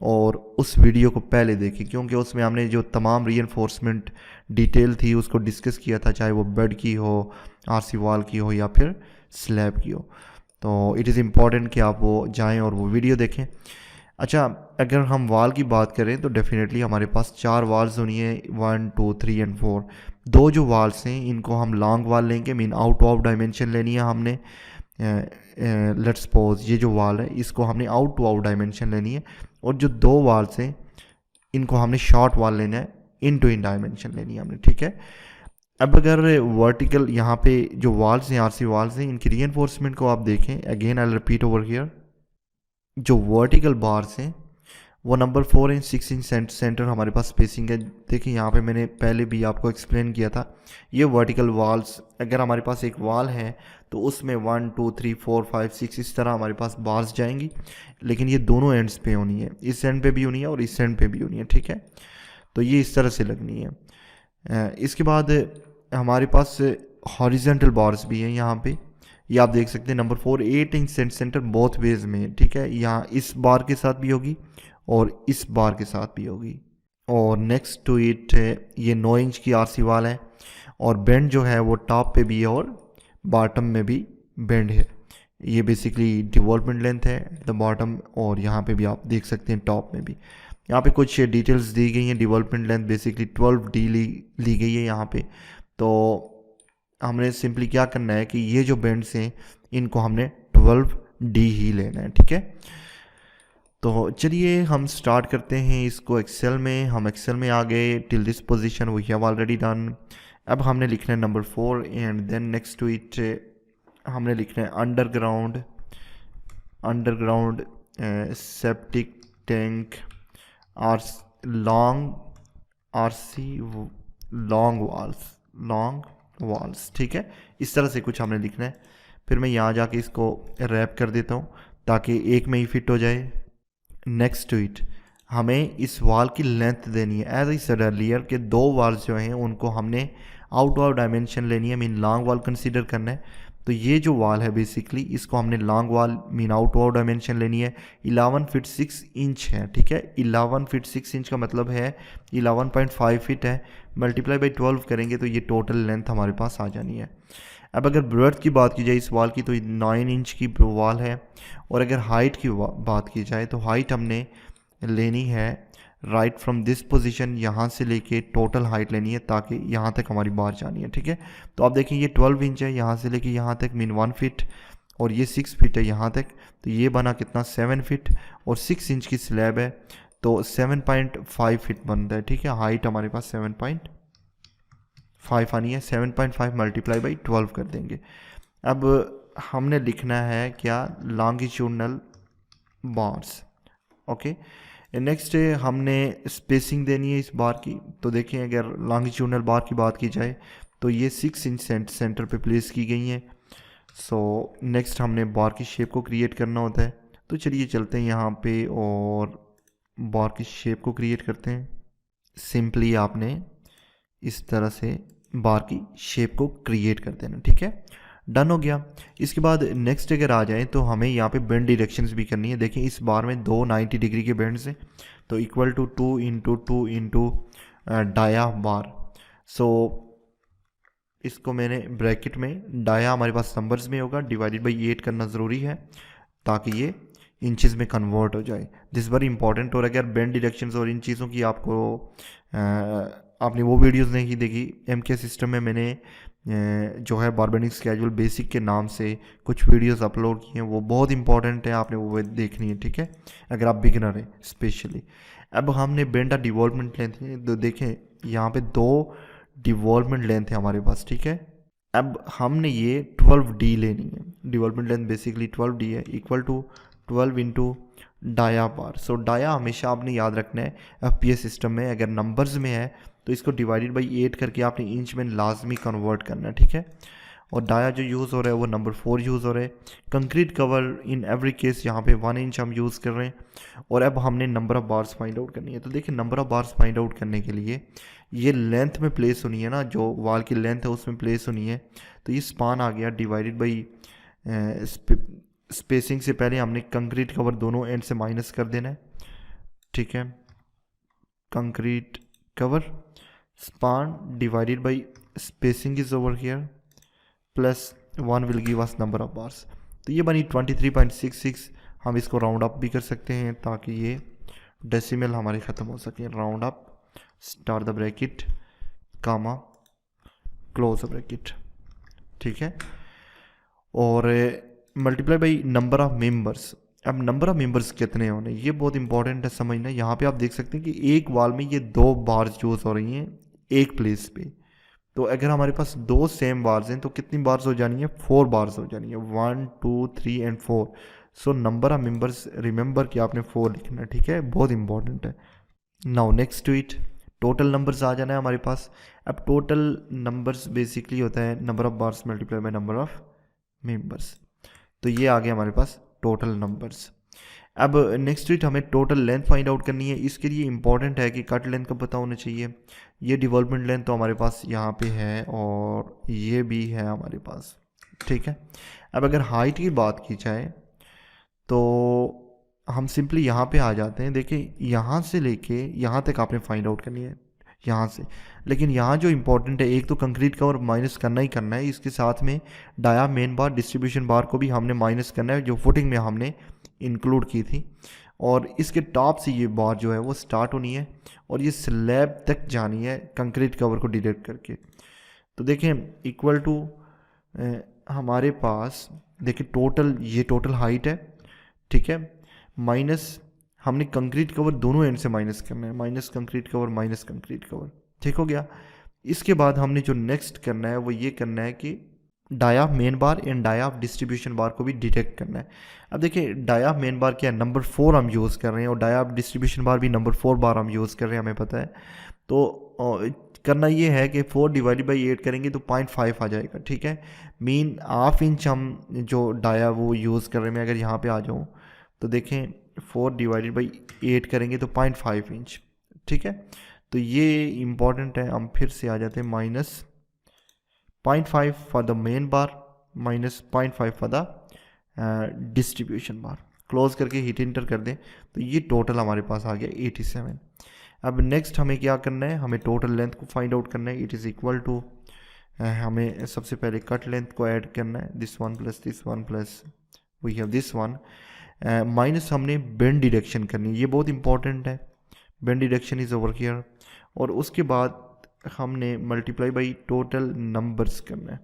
और उस वीडियो को पहले देखें, क्योंकि उसमें हमने जो तमाम रीइंफोर्समेंट डिटेल थी उसको डिस्कस किया था, चाहे वो बेड की हो, आरसी वॉल की हो या फिर स्लैब की हो। तो इट इज़ इम्पॉर्टेंट कि आप वो जाएँ और वो वीडियो देखें। अच्छा, अगर हम वाल की बात करें तो डेफिनेटली हमारे पास 4 वाल्स होनी है, 1 2 3 एंड 4। दो जो वाल्स हैं इनको हम लॉन्ग वाल लेंगे, मीन आउट ऑफ डायमेंशन लेनी है हमने। लेट्स सपोज ये जो वाल है इसको हमने आउट टू आउट डायमेंशन लेनी है, और जो 2 वाल्स हैं इनको हमने शॉर्ट वाल लेना है, इन टू इन डायमेंशन लेनी है हमने, ठीक है। अब अगर वर्टिकल यहाँ पे जो वाल्स हैं, आरसी वाल्स हैं, इनकी रीइंफोर्समेंट को आप देखें, again I repeat over here, जो वर्टिकल बार्स हैं वो नंबर 4 इंच 6 इंच सेंटर हमारे पास स्पेसिंग है। देखिए यहाँ पे मैंने पहले भी आपको एक्सप्लेन किया था, ये वर्टिकल वॉल्स, अगर हमारे पास एक वॉल है तो उसमें 1 2 3 4 5 6 इस तरह हमारे पास बार्स जाएंगी, लेकिन ये दोनों एंड्स पे होनी है, इस एंड पे भी होनी है और इस एंड पे भी होनी है, ठीक है। तो ये इस तरह से लगनी है। इसके बाद हमारे पास हॉरिजेंटल बार्स भी हैं यहाँ पे, ये आप देख सकते हैं number 4 8 inch centre both ways में, ठीक है। यहाँ इस बार के साथ भी होगी और इस बार के साथ भी होगी। और नेक्स्ट टू इट ये 9 इंच की आरसी वाल है, और बेंड जो है वो टॉप पे भी है और बॉटम में भी बेंड है। ये बेसिकली डेवलपमेंट लेंथ है द बॉटम, और यहाँ पे भी आप देख सकते हैं टॉप में भी। यहाँ पे कुछ डिटेल्स दी गई हैं। डेवलपमेंट लेंथ बेसिकली 12D ली गई है यहाँ पे। तो हमने सिंपली क्या करना है कि ये जो बेंड्स हैं इनको हमने 12D ही लेना है, ठीक है। तो चलिए हम स्टार्ट करते हैं इसको एक्सेल में। हम एक्सेल में आ गए till this position we have already done. अब हमने लिखना है number 4 and then next to it हमने लिखना है underground septic tank long walls, ठीक है। इस तरह से कुछ हमने लिखना है। फिर मैं यहाँ जाके इसको रैप कर देता हूँ ताकि एक में ही फिट हो जाए। नेक्स्ट टू इट हमें इस वाल की लेंथ देनी है। एज आई सेड अर्लियर के 2 वाल्स जो हैं उनको हमने आउट ऑफ डायमेंशन लेनी है, मीन लॉन्ग वाल कंसीडर करना है। तो ये जो वाल है बेसिकली इसको हमने लॉन्ग वाल मीन आउट ऑफ डायमेंशन लेनी है। 11 फीट 6 इंच है, ठीक है। 11 फीट 6 इंच का मतलब है 11.5 फीट है, मल्टीप्लाई बाई 12 करेंगे तो ये टोटल लेंथ हमारे पास आ जानी है। अब अगर ब्रेड्थ की बात की जाए इस वाल की तो 9 इंच की वाल है, और अगर हाइट की बात की जाए तो हाइट हमने लेनी है राइट फ्रॉम दिस पोजीशन, यहाँ से लेके टोटल हाइट लेनी है ताकि यहाँ तक हमारी बार जानी है, ठीक है। तो आप देखें ये 12 इंच है यहाँ से लेके यहाँ तक, मीन 1 फीट, और ये 6 फीट है यहाँ तक, तो ये बना कितना 7 फीट, और 6 इंच की स्लैब है तो 7.5 फीट बनता है, ठीक है। हाइट हमारे पास 7.5 आनी है, 7.5 मल्टीप्लाई बाई 12 कर देंगे। अब हमने लिखना है क्या, लॉन्गिट्यूडनल बार्स, ओके। नेक्स्ट हमने स्पेसिंग देनी है इस बार की। तो देखें अगर लॉन्गिट्यूडनल बार की बात की जाए तो ये 6 इंच सेंटर पे प्लेस की गई हैं। सो नेक्स्ट हमने बार की शेप को क्रिएट करना होता है। तो चलिए चलते हैं यहाँ पे और बार की शेप को क्रिएट करते हैं। सिंपली आपने इस तरह से बार की शेप को क्रिएट कर देना, ठीक है। डन हो गया। इसके बाद नेक्स्ट अगर आ जाए तो हमें यहाँ पे बेंड डायरेक्शंस भी करनी है। देखिए इस बार में 2 90 डिग्री के बेंड्स हैं, तो equal to 2 into dia bar. सो इसको मैंने ब्रैकेट में, डाया हमारे पास नंबर्स में होगा, डिवाइडेड बाई 8 करना ज़रूरी है ताकि ये इंचेस में कन्वर्ट हो जाए। This very important. और अगर बेंड डायरेक्शंस और इन चीज़ों की आपको आपने वो वीडियोस नहीं देखी, MK सिस्टम में मैंने जो है बारबेंडिंग स्केड्यूल बेसिक के नाम से कुछ वीडियोस अपलोड किए हैं, वो बहुत इंपॉर्टेंट है, आपने वो देखनी है, ठीक है, अगर आप बिगिनर हैं स्पेशली। अब हमने बेंडा डिवॉल्वमेंट लेंथ है, तो देखें यहाँ पे 2 डिवॉल्वमेंट लेंथ है हमारे पास, ठीक है। अब हमने ये 12D लेनी है, डिवॉल्वमेंट लेंथ बेसिकली 12D है, equal to 12 into dia bar. So dia हमेशा आपने याद रखना है FPS सिस्टम में, अगर नंबर्स में है तो इसको डिवाइडेड बाई 8 करके आपने इंच में लाजमी कन्वर्ट करना है, ठीक है। और डाया जो यूज़ हो रहा है वो नंबर 4 यूज़ हो रहा है। Concrete cover in every case यहाँ पे 1 इंच हम यूज़ कर रहे हैं। और अब हमने number of bars find out करनी है। तो देखिए number of bars find out करने के लिए ये लेंथ में प्लेस होनी है ना, जो वाल की लेंथ है उसमें प्लेस होनी है। तो ये स्पान आ गया डिवाइडेड बाई स्पेसिंग से पहले हमने कंक्रीट कवर दोनों एंड से माइनस कर देना है, ठीक है। Concrete cover span divided by spacing is over here plus 1 will give us number of bars. तो ये बनी 23.66। हम इसको राउंड अप भी कर सकते हैं ताकि ये डेसिमल हमारे ख़त्म हो सके। Round up, start the bracket, comma, close the bracket, ठीक है। और multiply by number of members. अब नंबर ऑफ मेंबर्स कितने होने, ये बहुत इंपॉर्टेंट है समझना। यहाँ पे आप देख सकते हैं कि एक वाल में ये 2 बार्स यूज हो रही हैं एक प्लेस पे। तो अगर हमारे पास 2 सेम बार्स हैं तो कितनी बार्स हो जानी है, 4 बार्स हो जानी है, 1 2 3 and 4। So number of members remember कि आपने 4 लिखना है, ठीक है, बहुत इंपॉर्टेंट है। Now next to it, total numbers आ जाना है हमारे पास। अब टोटल नंबर्स बेसिकली होता है number of bars multiply by number of members. तो ये आ गया हमारे पास टोटल नंबर्स। अब नेक्स्ट इट हमें टोटल लेंथ फाइंड आउट करनी है। इसके लिए इंपॉर्टेंट है कि कट लेंथ का पता होना चाहिए। ये डेवलपमेंट लेंथ तो हमारे पास यहाँ पे है और ये भी है हमारे पास, ठीक है। अब अगर हाइट की बात की जाए तो हम सिंपली यहाँ पे आ जाते हैं। देखिए यहाँ से लेके यहाँ तक आपने फाइंड आउट करनी है यहाँ से, लेकिन यहाँ जो इंपॉर्टेंट है, एक तो कंक्रीट कवर माइनस करना ही करना है, इसके साथ में डाया मेन बार डिस्ट्रीब्यूशन बार को भी हमने माइनस करना है जो फुटिंग में हमने इंक्लूड की थी। और इसके टॉप से ये बार जो है वो स्टार्ट होनी है और ये स्लैब तक जानी है कंक्रीट कवर को डिडक्ट करके। तो देखें इक्वल टू हमारे पास देखिए टोटल, ये टोटल हाइट है, ठीक है, माइनस हमने कंक्रीट कवर दोनों एंड से माइनस करना है, minus concrete cover minus concrete cover, ठीक हो गया। इसके बाद हमने जो नेक्स्ट करना है वो ये करना है कि dia main bar and dia distribution bar को भी डिटेक्ट करना है। अब देखिए डाया मेन बार क्या है, नंबर 4 हम यूज़ कर रहे हैं और डाया डिस्ट्रीब्यूशन बार भी नंबर 4 बार हम यूज़ कर रहे हैं, हमें पता है। तो करना ये है कि 4 डिवाइडेड बाई 8 करेंगे तो 0.5 आ जाएगा, ठीक है। मीन ½ इंच हम जो डाया वो यूज़ कर रहे हैं। मैं अगर यहाँ पे आ जाऊँ तो देखें 4 डिवाइडेड बाई 8 करेंगे तो 0.5 इंच, ठीक है। तो ये इम्पॉर्टेंट है। हम फिर से आ जाते हैं minus 0.5 for the main bar minus 0.5 for the distribution bar. Close करके हिट इंटर कर दें तो ये टोटल हमारे पास आ गया 87। अब नेक्स्ट हमें क्या करना है, हमें टोटल लेंथ को फाइंड आउट करना है। इट इज़ इक्वल टू हमें सबसे पहले कट लेंथ को ऐड करना है, this one plus we have this one minus हमने बेंड डिडक्शन करनी है, ये बहुत इंपॉर्टेंट है। Bend deduction is over here. और उसके बाद हमने मल्टीप्लाई बाई टोटल नंबर्स करना है,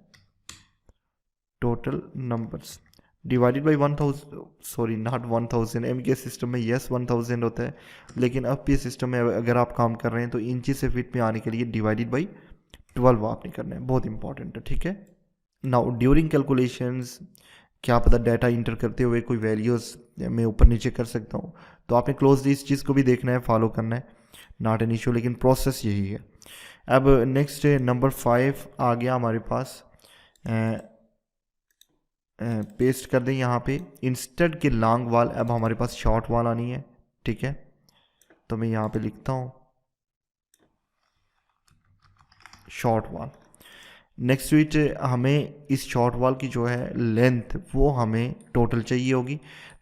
total numbers divided by 1000, sorry not 1000, MK system में यस 1000 होता है, लेकिन अब ये सिस्टम में अगर आप काम कर रहे हैं तो इंची से फीट में आने के लिए डिवाइडेड बाई 12 आपने करना है, बहुत इंपॉर्टेंट है, ठीक है। नाउ ड्यूरिंग कैलकुलेशंस क्या पता डाटा इंटर करते हुए कोई वैल्यूज़ मैं ऊपर नीचे कर सकता हूँ, तो आपने क्लोजली इस चीज़ को भी देखना है, फॉलो करना है, नॉट एन इशू, लेकिन प्रोसेस यही है। अब नेक्स्ट नंबर 5 आ गया हमारे पास, पेस्ट कर दें यहाँ पे। इंस्टेड के लॉन्ग वाल अब हमारे पास शॉर्ट वाल आनी है, ठीक है। तो मैं यहाँ पे लिखता हूँ शॉर्ट वाल। नेक्स्ट वीट हमें इस शॉर्ट वाल की जो है लेंथ वो हमें टोटल चाहिए होगी।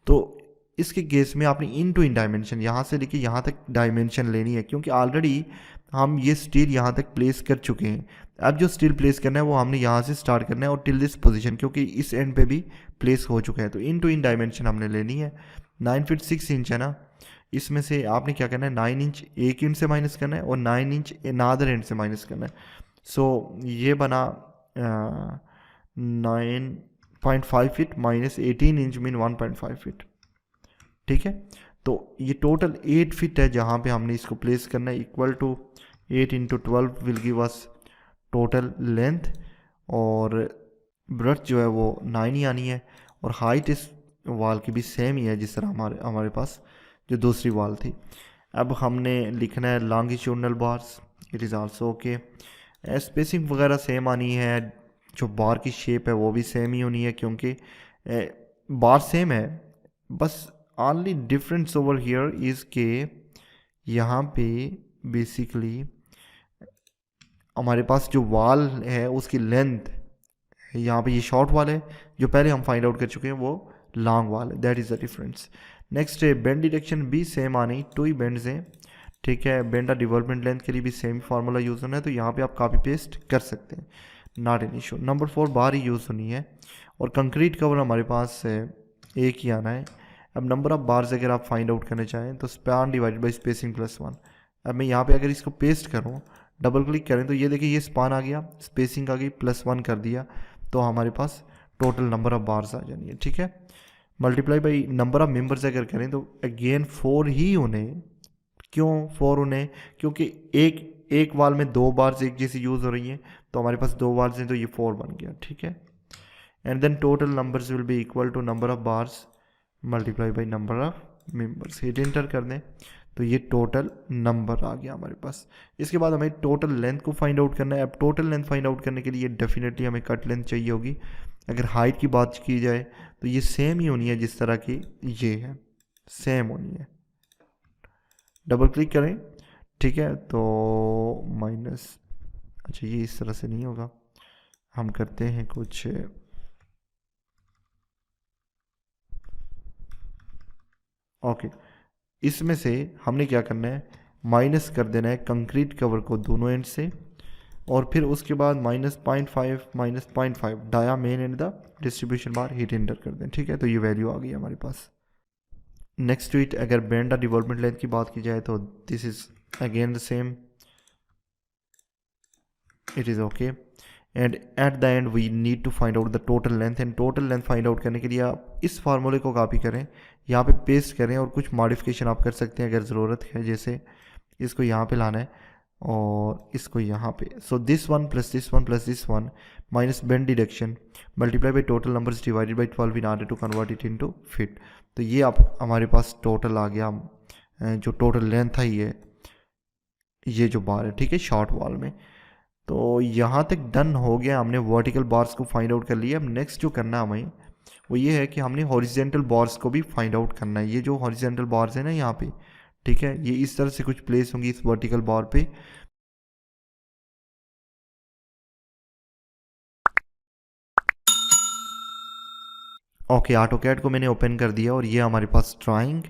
तो इसके केस में आपने इन टू इन डायमेंशन यहाँ से लेके यहाँ तक डायमेंशन लेनी है, क्योंकि ऑलरेडी हम ये स्टील यहाँ तक प्लेस कर चुके हैं। अब जो स्टील प्लेस करना है वो हमने यहाँ से स्टार्ट करना है और टिल दिस पोजीशन, क्योंकि इस एंड पे भी प्लेस हो चुका है। तो इन टू इन डायमेंशन हमने लेनी है। 9 फीट 6 इंच है ना, इसमें से आपने क्या करना है 9 इंच एक एंड से माइनस करना है और 9 इंच अनादर एंड से माइनस करना है। सो ये बना 9.5 feet minus 18 inch mean 1.5 feet. ठीक है, तो ये टोटल 8 फीट है जहाँ पे हमने इसको प्लेस करना है। Equal to 8 into 12 will give us total length, और ब्रेड्थ जो है वो 9 ही आनी है, और हाइट इस वॉल की भी सेम ही है जिस तरह हमारे पास जो दूसरी वॉल थी। अब हमने लिखना है longitudinal bars, it is also okay. Spacing वगैरह सेम आनी है, जो बार की शेप है वो भी सेम ही होनी है, क्योंकि बार सेम है, बस only difference over here is के यहाँ पे बेसिकली हमारे पास जो वॉल है उसकी लेंथ, यहाँ पे ये शॉर्ट वॉल है, जो पहले हम फाइंड आउट कर चुके हैं वो लॉन्ग वॉल है, that is the difference. Next है बेंड डिरेक्शन भी सेम आनी, 2 ही बेंड्स हैं। ठीक है, बेंड डेवलपमेंट लेंथ के लिए भी सेम फार्मूला यूज़ होना है, तो यहाँ पे आप कॉपी पेस्ट कर सकते हैं, not an issue. Number 4 bar he use होनी है, और कंक्रीट कवर हमारे पास एक ही आना है। अब नंबर ऑफ बार्स अगर आप फाइंड आउट करना चाहें तो span divided by spacing plus 1। अब मैं यहाँ पे अगर इसको पेस्ट करूँ, डबल क्लिक करें तो ये देखिए ये स्पान आ गया, स्पेसिंग आ गई, +1 कर दिया, तो हमारे पास टोटल नंबर ऑफ बार्स आ जानी है। ठीक है, multiply by number of members अगर करें तो अगेन 4 ही उन्हें, क्यों 4 उन्हें, क्योंकि एक वाल में 2 बार्स एक जैसी यूज़ हो रही हैं, तो हमारे पास 2 बार्स हैं तो ये 4 बन गया। ठीक है, and then total numbers will be equal to number of bars multiply by number of members. Hit enter कर दें तो ये टोटल नंबर आ गया हमारे पास। इसके बाद हमें टोटल लेंथ को फाइंड आउट करना है। अब टोटल लेंथ फाइंड आउट करने के लिए डेफिनेटली हमें कट लेंथ चाहिए होगी। अगर हाइट की बात की जाए तो ये सेम ही होनी है जिस तरह की ये है, सेम होनी है। डबल क्लिक करें, ठीक है, तो माइनस, अच्छा ये इस तरह से नहीं होगा, हम करते हैं कुछ ओके। इसमें से हमने क्या करना है, माइनस कर देना है कंक्रीट कवर को दोनों एंड से, और फिर उसके बाद -0.5 dia main and the distribution bar, hit enter कर दें। ठीक है, तो ये वैल्यू आ गई हमारे पास। नेक्स्ट टू इट, अगर बेंड द डेवलपमेंट लेंथ की बात की जाए तो this is again the same, it is okay. And at the end we need to find out the total length, and total length find out करने के लिए आप इस फार्मूले को कॉपी करें, यहाँ पे पेस्ट करें, और कुछ मॉडिफिकेशन आप कर सकते हैं अगर ज़रूरत है, जैसे इसको यहाँ पे लाना है और इसको यहाँ पे। So this one plus this one plus this one minus bend deduction multiply by total numbers divided by 12 in order to convert it into feet. तो ये आप हमारे पास टोटल आ गया, जो टोटल लेंथ था ये जो बार है, ठीक है, शॉर्ट वॉल में। तो यहाँ तक डन हो गया, हमने वर्टिकल बार्स को फाइंड आउट कर लिया। अब नेक्स्ट जो करना है हमें वो ये है कि हमने हॉरिजेंटल बार्स को भी फाइंड आउट करना है। ये जो हॉरिजेंटल बार्स है ना यहाँ पे, ठीक है, ये इस तरह से कुछ प्लेस होंगी इस वर्टिकल बार पे। ओके, ऑटोकैड को मैंने ओपन कर दिया और ये हमारे पास ड्राइंग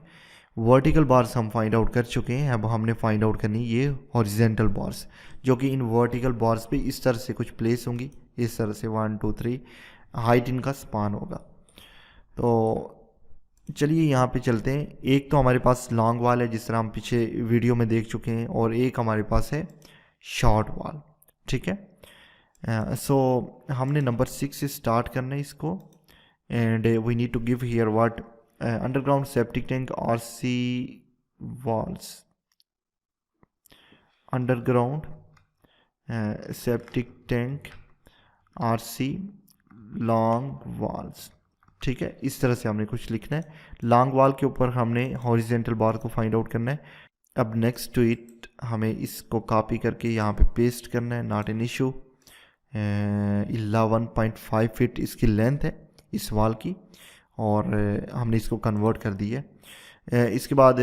वर्टिकल बार्स हम फाइंड आउट कर चुके हैं। अब हमने फाइंड आउट करनी ये हॉरिजेंटल बार्स, जो कि इन वर्टिकल बार्स पे इस तरह से कुछ प्लेस होंगी, इस तरह से 1 2 3 हाइट इनका स्पान होगा। तो चलिए यहाँ पे चलते हैं। एक तो हमारे पास लॉन्ग वाल है जिस तरह हम पीछे वीडियो में देख चुके हैं, और एक हमारे पास है शॉर्ट वाल। ठीक है, सो हमने नंबर 6 से स्टार्ट करना है इसको, and we need to give here what underground septic tank RC walls, underground septic tank RC long walls. ठीक है, इस तरह से हमने कुछ लिखना है। लॉन्ग वॉल के ऊपर हमने हॉरिजेंटल बार को फाइंड आउट करना है। अब नेक्स्ट टू इट हमें इसको कॉपी करके यहाँ पे पेस्ट करना है, नॉट एन इशू। 11.5 फीट इसकी लेंथ है इस वॉल की, और हमने इसको कन्वर्ट कर दी है। इसके बाद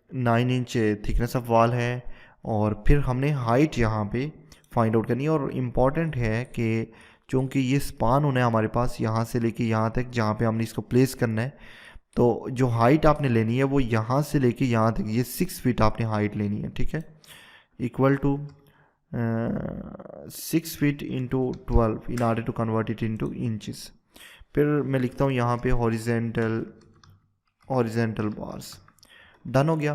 9 इंच थिकनेस ऑफ वॉल है, और फिर हमने हाइट यहाँ पे फाइंड आउट करनी है। और इम्पॉर्टेंट है कि चूँकि ये स्पान होना है हमारे पास यहाँ से लेके यहाँ तक जहाँ पे हमने इसको प्लेस करना है, तो जो हाइट आपने लेनी है वो यहाँ से लेके यहाँ तक ये 6 फीट आपने हाइट लेनी है। ठीक है, equal to 6 feet into 12 in order to convert it into inches. फिर मैं लिखता हूँ यहाँ पे हॉरिजेंटल बार्स, डन हो गया।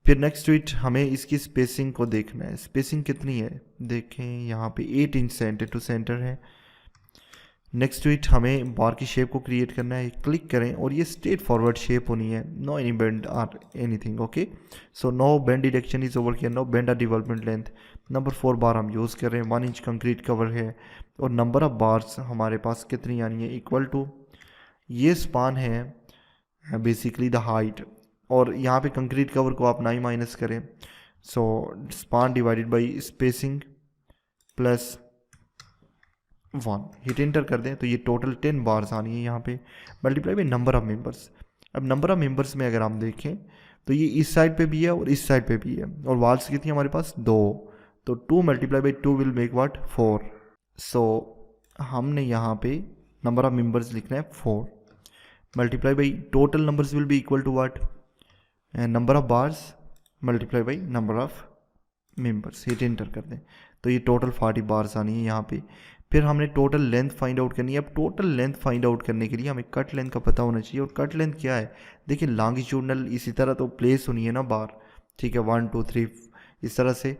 फिर नेक्स्ट टू इट हमें इसकी स्पेसिंग को देखना है। स्पेसिंग कितनी है, देखें यहाँ पे 8 इंच सेंटर टू सेंटर है, नेक्स्ट टू इट हमें बार की शेप को क्रिएट करना है, क्लिक करें और ये स्ट्रेट फॉरवर्ड शेप होनी है, no any bend or anything. Okay, so no bend deduction is over here, no bend or development length. Number 4 bar हम यूज़ कर रहे हैं, 1 इंच कंक्रीट कवर है और नंबर ऑफ बार्स हमारे पास कितनी आनी है, इक्वल टू ये स्पान है बेसिकली द हाइट, और यहाँ पे कंक्रीट कवर को आप 9 माइनस करें, so span divided by spacing plus 1, hit enter कर दें तो ये टोटल 10 बार्स आनी है यहाँ पे, multiply by number of members. अब नंबर ऑफ मेंबर्स में अगर हम देखें तो ये इस साइड पे भी है और इस साइड पे भी है, और वाल्स कितनी हमारे पास 2, तो 2 multiply by 2 will make what 4। So हमने यहाँ पे नंबर ऑफ मेंबर्स लिखना है 4 multiply by total numbers will be equal to what, number of bars multiply by number of members, hit enter कर दें तो ये टोटल 40 बार्स आनी है यहाँ पे। फिर हमने टोटल लेंथ फाइंड आउट करनी है। अब टोटल लेंथ फाइंड आउट करने के लिए हमें कट लेंथ का पता होना चाहिए, और कट लेंथ क्या है, देखिए लॉन्गिट्यूडनल इसी तरह तो प्लेस होनी है ना बार, ठीक है, 1 2 3 इस तरह से,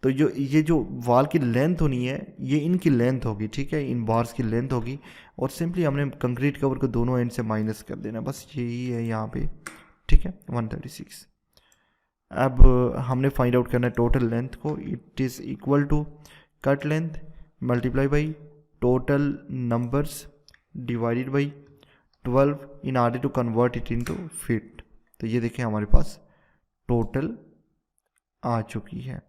तो ये जो वाल की लेंथ होनी है ये इनकी लेंथ होगी, ठीक है, इन बार्स की लेंथ होगी, और सिंपली हमने कंक्रीट कवर को दोनों एंड से माइनस कर देना, बस यही है यहाँ पे, ठीक है, 136। अब हमने फाइंड आउट करना है टोटल लेंथ को, it is equal to cut length multiply by total numbers divided by 12 in order to convert it into feet. तो ये देखें हमारे पास टोटल आ चुकी है।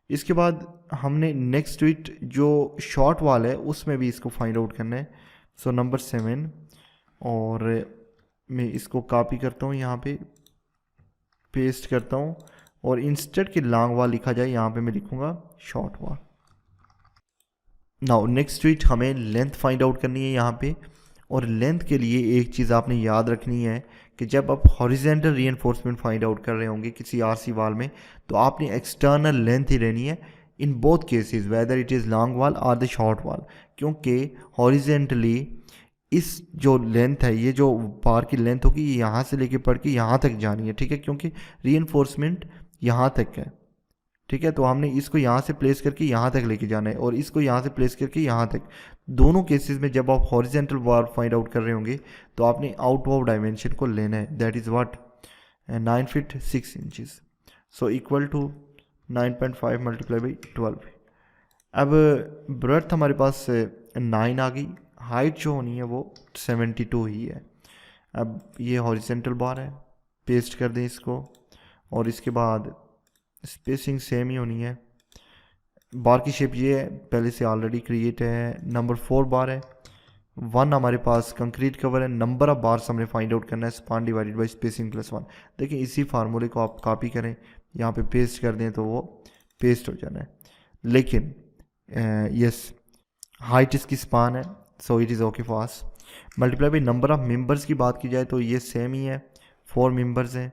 इसके बाद हमने नेक्स्ट टू इट जो शॉर्ट वाल है उसमें भी इसको फाइंड आउट करना है। सो नंबर 7, और मैं इसको कॉपी करता हूँ, यहाँ पे पेस्ट करता हूँ, और इंस्टेड के लॉन्ग वाल लिखा जाए यहाँ पे मैं लिखूँगा शॉर्ट वाल। नाउ नेक्स्ट टू इट हमें लेंथ फाइंड आउट करनी है यहाँ पे, और लेंथ के लिए एक चीज़ आपने याद रखनी है कि जब आप हॉरिजेंटल रीइंफोर्समेंट फाइंड आउट कर रहे होंगे किसी आरसी वाल में, तो आपने एक्सटर्नल लेंथ ही रहनी है in both cases, weather it is long वाल और द शॉर्ट वाल, क्योंकि हॉरिजेंटली इस जो लेंथ है, ये जो बार की लेंथ होगी ये यहाँ से लेके पढ़ के यहाँ तक जानी है, ठीक है, क्योंकि रीइंफोर्समेंट यहाँ तक है, ठीक है, तो हमने इसको यहाँ से प्लेस करके यहाँ तक लेके जाना है, और इसको यहाँ से प्लेस करके यहाँ तक। दोनों केसेस में जब आप हॉरिजेंटल बार फाइंड आउट कर रहे होंगे तो आपने आउट ऑफ डायमेंशन को लेना है, that is what 9 feet 6 inches, so equal to 9.5 multiply by 12। अब ब्रेड्थ हमारे पास 9 आ गई, हाइट जो होनी है वो 72 ही है। अब ये हॉरिजेंटल बार है, पेस्ट कर दें इसको, और इसके बाद स्पेसिंग सेम ही होनी है। बार की शेप ये है, पहले से ऑलरेडी क्रिएट है। नंबर 4 बार है, 1 हमारे पास कंक्रीट कवर है, नंबर ऑफ बार्स हमने फाइंड आउट करना है, span divided by spacing plus 1। देखिए इसी फार्मूले को आप कॉपी करें, यहाँ पे पेस्ट कर दें तो वो पेस्ट हो जाना है, लेकिन यस हाइट इसकी स्पान है, so it is okay for us. Multiply by number of members की बात की जाए तो ये सेम ही है, 4 मेंबर्स हैं।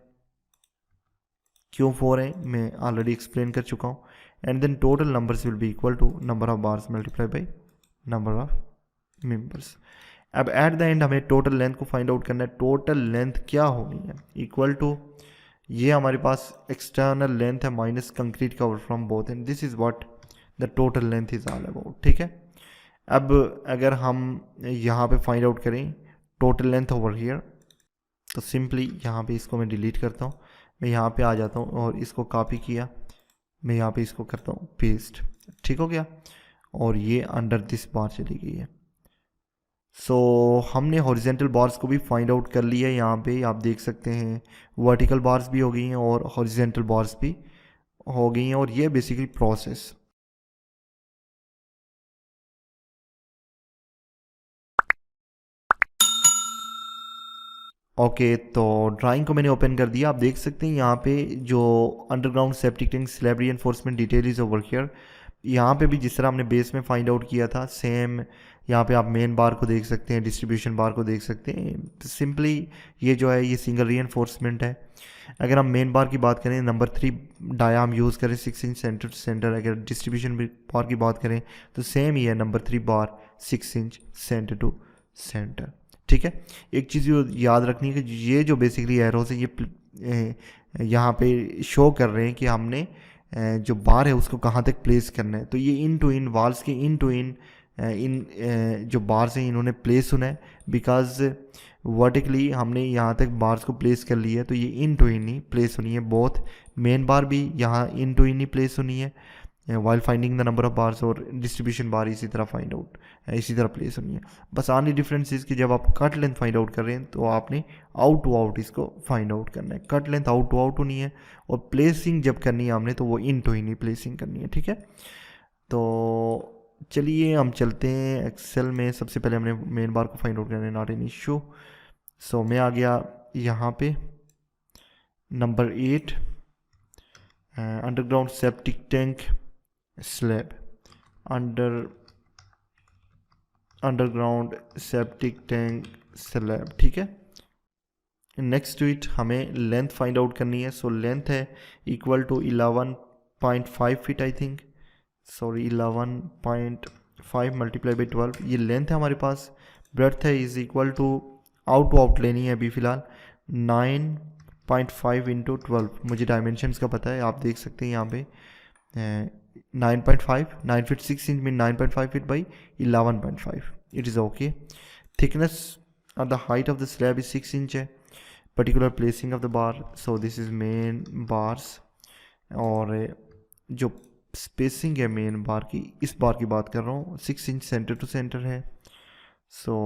क्यों 4 है मैं ऑलरेडी एक्सप्लेन कर चुका हूँ। And then total numbers will be equal to number of bars multiply by number of members. अब एट द एंड हमें टोटल लेंथ को फाइंड आउट करना है। टोटल लेंथ क्या होनी है, इक्वल टू ये हमारे पास एक्सटर्नल लेंथ है minus concrete cover from both and, this is what the total length is all about, ठीक है। अब अगर हम यहाँ पे फाइंड आउट करें टोटल लेंथ ओवर हियर, तो सिंपली यहाँ पे इसको मैं डिलीट करता हूँ, मैं यहाँ पे आ जाता हूँ और इसको कॉपी किया, मैं यहाँ पे इसको करता हूँ पेस्ट, ठीक हो गया, और ये अंडर दिस बार चली गई है। सो हमने हॉरिजेंटल बार्स को भी फाइंड आउट कर लिया है। यहाँ पे आप देख सकते हैं वर्टिकल बार्स भी हो गई हैं और हॉरिजेंटल बार्स भी हो गई हैं, और ये बेसिकली प्रोसेस। ओके तो ड्राइंग को मैंने ओपन कर दिया। आप देख सकते हैं यहाँ पे जो underground septic tank slab reinforcement detail is over here. यहाँ पे भी जिस तरह हमने बेस में फाइंड आउट किया था सेम यहाँ पे आप मेन बार को देख सकते हैं, डिस्ट्रीब्यूशन बार को देख सकते हैं। सिंपली ये जो है ये सिंगल रीइंफोर्समेंट है। अगर हम मेन बार की बात करें, नंबर 3 डाया हम यूज़ करें 6 इंच सेंटर टू सेंटर। अगर डिस्ट्रीब्यूशन बार की बात करें तो सेम ही है, number 3 bar 6 inch centre to centre, ठीक है। एक चीज़ याद रखनी है कि ये जो बेसिकली एरोस है ये यहाँ पे शो कर रहे हैं कि हमने जो बार है उसको कहाँ तक प्लेस करना है। तो ये इन टू इन वाल्स के इन टू इन इन जो बार्स हैं इन्होंने प्लेस होना है, बिकॉज वर्टिकली हमने यहाँ तक बार्स को प्लेस कर लिया है, तो ये इन टू इन ही प्लेस होनी है। बोथ मेन बार भी यहाँ इन टू इन ही प्लेस होनी है while finding the number of bars, और डिस्ट्रीब्यूशन बार इसी तरह फाइंड आउट इसी तरह प्लेस होनी है। बस आनी डिफरेंस इसकी, जब आप कट लेंथ फाइंड आउट कर रहे हैं तो आपने आउट टू आउट इसको फाइंड आउट करना है। Cut length out to out होनी है, और प्लेसिंग जब करनी है हमने तो वो इन टू इन ही प्लेसिंग करनी है, ठीक है। तो चलिए हम चलते हैं एक्सेल में। सबसे पहले हमने मेन बार को फाइंड आउट करना है, नॉट एन इशू। सो मैं आ गया यहाँ पे number 8, underground septic tank slab, underground septic tank slab, ठीक है। नेक्स्ट टू इट हमें लेंथ फाइंड आउट करनी है। सो लेंथ है equal to 11.5 feet, I think, sorry 11.5 multiply by 12, ये लेंथ है हमारे पास। ब्रेड्थ है is equal to out to out लेनी है अभी फ़िलहाल 9.5 इंटू 12, मुझे डायमेंशंस का पता है, आप देख सकते हैं यहाँ पे 9.5, 9 फीट 6 इंच में 9.5 feet by 11.5, it is okay. Thickness और the height of the slab is 6 inch है। Particular placing of the bar, so this is main bars, और जो स्पेसिंग है मेन बार की, इस बार की बात कर रहा हूँ, 6 इंच सेंटर टू सेंटर है। सो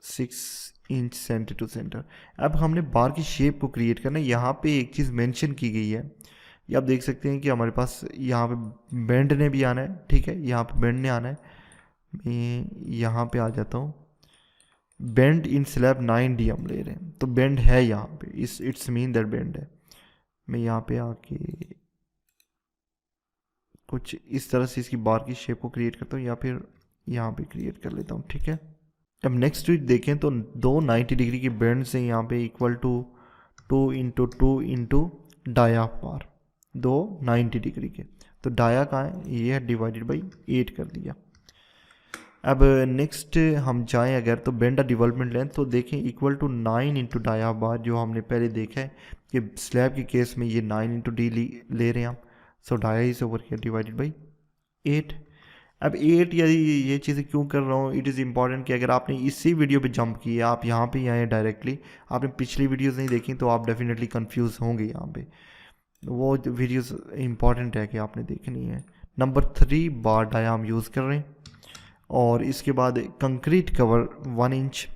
6 इंच सेंटर टू सेंटर। अब हमने बार की शेप को क्रिएट करना है। यहाँ पे एक चीज़ मेंशन की गई है, ये आप देख सकते हैं कि हमारे पास यहाँ पे बेंड ने भी आना है, ठीक है, यहाँ पे बेंड ने आना है। मैं यहाँ पे आ जाता हूँ, बेंड इन स्लैब 9D हम ले रहे हैं, तो बेंड है यहाँ पे, इट्स मीन दैट बेंड है। मैं यहाँ पे आके कुछ इस तरह से इसकी बार की शेप को क्रिएट करता हूँ, या फिर यहाँ पे क्रिएट कर लेता हूँ, ठीक है। अब नेक्स्ट ट्वीट देखें तो दो 90 डिग्री के बेंड से यहाँ पे equal to 2 into 2 into dia bar, दो 90 डिग्री के, तो डाया कहाँ है, ये है डिवाइडेड बाई 8 कर दिया। अब नेक्स्ट हम जाएं अगर तो बेंड डेवलपमेंट लेंथ, तो देखें इक्वल टू 9 इंटू डाया बार, जो हमने पहले देखा है कि स्लैब के केस में ये 9 इंटू डी ले रहे हैं हम। So dia is over here divided by 8। अब 8 या ये चीज़ें क्यों कर रहा हूँ, इट इज़ इम्पॉर्टेंट कि अगर आपने इसी वीडियो पे जंप किया, आप यहाँ पे आए डायरेक्टली, आपने पिछली वीडियोस नहीं देखी, तो आप डेफिनेटली कंफ्यूज होंगे यहाँ पे। वो वीडियोस इंपॉर्टेंट है कि आपने देखनी है। नंबर 3 बार डाया हम यूज़ कर रहे हैं, और इसके बाद concrete cover 1 inch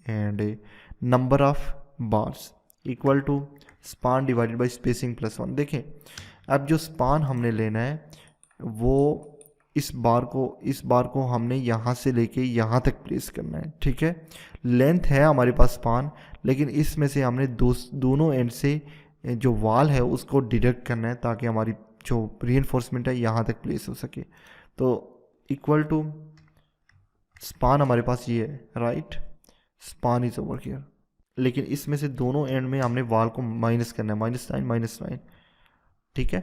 and number of bars equal to span divided by spacing plus 1। देखें अब जो स्पान हमने लेना है वो इस बार को हमने यहाँ से लेके यहाँ तक प्लेस करना है, ठीक है। लेंथ है हमारे पास स्पान, लेकिन इसमें से हमने दोनों एंड से जो वाल है उसको डिडक्ट करना है, ताकि हमारी जो रीइंफोर्समेंट है यहाँ तक प्लेस हो सके। तो इक्वल टू स्पान हमारे पास ये है, right, span is over here, लेकिन इसमें से दोनों एंड में हमने वाल को माइनस करना है, -9, ठीक है।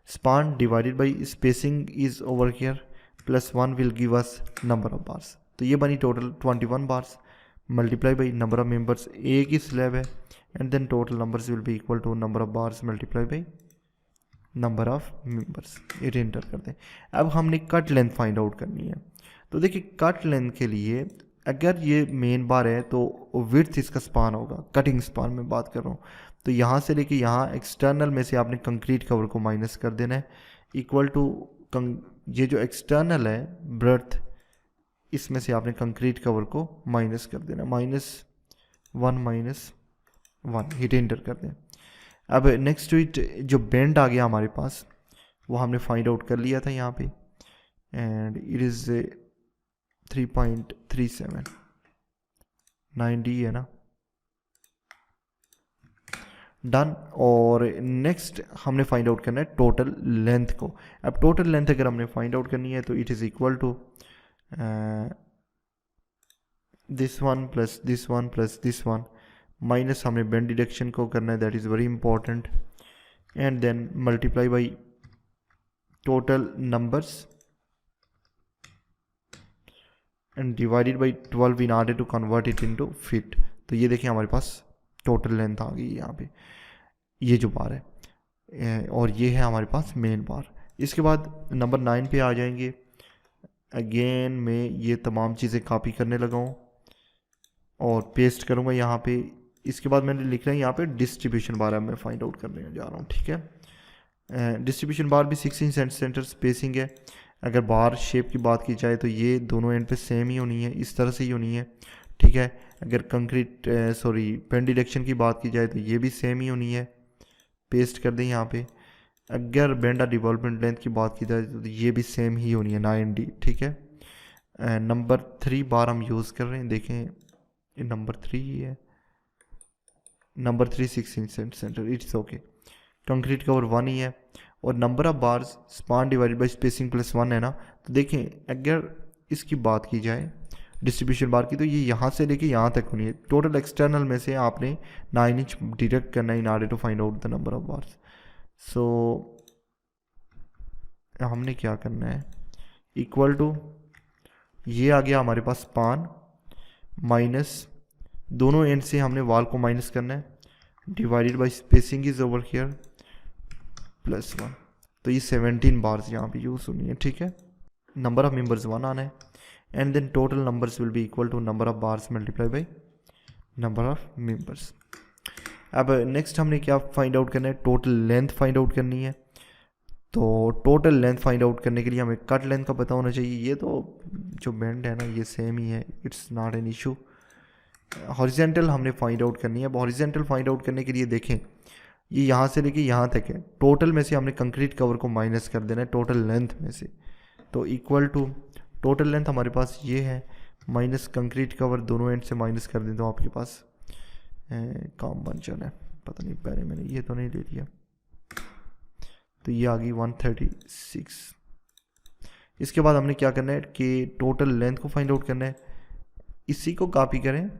Span divided by spacing is over here plus 1 will give us number of bars, तो ये बनी total 21 bars multiply by number of members, एक ही स्लैब है, and then total numbers will be equal to number of bars multiply by number of members. It enter कर दें। अब हमने कट लेंथ फाइंड आउट करनी है, तो देखिए कट लेंथ के लिए अगर ये मेन बार है तो विड्थ इसका स्पान होगा, कटिंग स्पान में बात कर रहा हूँ, तो यहाँ से लेके यहाँ एक्सटर्नल में से आपने कंक्रीट कवर को माइनस कर देना है, इक्वल टू ये जो एक्सटर्नल है ब्रेड्थ, इसमें से आपने कंक्रीट कवर को माइनस कर देना, -1 हिट एंटर कर दें। अब नेक्स्ट टू इट जो बेंड आ गया हमारे पास वो हमने फाइंड आउट कर लिया था यहाँ पे, एंड इट इज़ 3.37 9D है ना, डन। और नेक्स्ट हमने फाइंड आउट करना है टोटल लेंथ को। अब टोटल लेंथ अगर हमने फाइंड आउट करनी है तो it is equal to this one plus this one plus this one, minus हमने बेंड डिडक्शन को करना है, that is very important, and then multiply by total numbers and divided by 12 in order to convert it into feet. तो ये देखें हमारे पास total length आ गई यहाँ पे, ये जो बार है, और ये है हमारे पास मेन बार। इसके बाद नंबर 9 पे आ जाएंगे, अगेन मैं ये तमाम चीज़ें कॉपी करने लगा हूँ और पेस्ट करूँगा यहाँ पे। इसके बाद मैंने लिखना है यहाँ पे डिस्ट्रीब्यूशन बार, मैं फाइंड आउट करने जा रहा हूँ, ठीक है। डिस्ट्रीब्यूशन बार भी 16 सेंटर स्पेसिंग है। अगर बार शेप की बात की जाए तो ये दोनों एंड पे सेम ही होनी है, इस तरह से ही होनी है, ठीक है। अगर कंक्रीट पेन डिरेक्शन की बात की जाए तो ये भी सेम ही होनी है, पेस्ट कर दें यहाँ पे। अगर बेंडा डिवेलपमेंट लेंथ की बात की जाए तो ये भी सेम ही होनी है 9D, ठीक है। नंबर 3 बार हम यूज़ कर रहे हैं, देखें ये नंबर 3 ही है, number 3 16 centre, it's okay. Concrete cover 1 ही है और number of bars span divided by spacing plus 1 है ना। तो देखें अगर इसकी बात की जाए डिस्ट्रीब्यूशन बार की तो ये यहाँ से लेके यहाँ तक होनी है। टोटल एक्सटर्नल में से आपने 9 इंच डिडक्ट करना है in order to find out the number of bars. So हमने क्या करना है, इक्वल टू ये आ गया हमारे पास स्पान माइनस दोनों एंड से हमने वॉल को माइनस करना है, divided by spacing is over here plus 1। तो ये 17 बार्स यहाँ पे यूज़ होनी है, ठीक है। नंबर ऑफ मेंबर्स 1 आना है and then total numbers will be equal to number of bars multiply by number of members. अब नेक्स्ट हमने क्या फाइंड आउट करना है, टोटल लेंथ फाइंड आउट करनी है। तो टोटल लेंथ फाइंड आउट करने के लिए हमें कट लेंथ का पता होना चाहिए। ये तो जो बेंड है ना ये सेम ही है, it's not an issue. Horizontal हमने फाइंड आउट करनी है। अब हॉरिजेंटल फाइंड आउट करने के लिए देखें ये यहाँ से लेके यहाँ तक है, टोटल में से हमने कंक्रीट कवर को माइनस कर देना है टोटल लेंथ में से। तो इक्वल टू टोटल लेंथ हमारे पास ये है माइनस कंक्रीट कवर, दोनों एंड से माइनस कर दें तो आपके पास काम बन चला है। पता नहीं पहले मैंने ये तो नहीं ले लिया, तो ये आ गई 136। इसके बाद हमने क्या करना है कि टोटल लेंथ को फाइंड आउट करना है। इसी को कॉपी करें,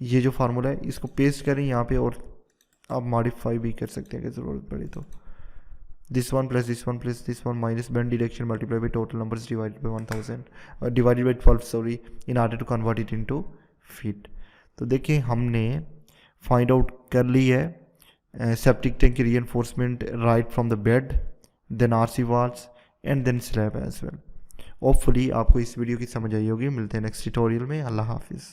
ये जो फार्मूला है इसको पेस्ट करें यहाँ पे और आप मॉडिफाई भी कर सकते हैं अगर ज़रूरत पड़े तो। This one plus this one minus bend direction multiply by total numbers divided by 1000 divided by 12 sorry in order to convert it into feet. तो देखिए हमने फाइंड आउट कर ली है सेप्टिक टैंक की reinforcement right from the bed, then RC walls and then slab as well. Hopefully आपको इस video की समझ आई होगी। मिलते हैं नेक्स्ट ट्यूटोरियल में। अल्लाह हाफिज़।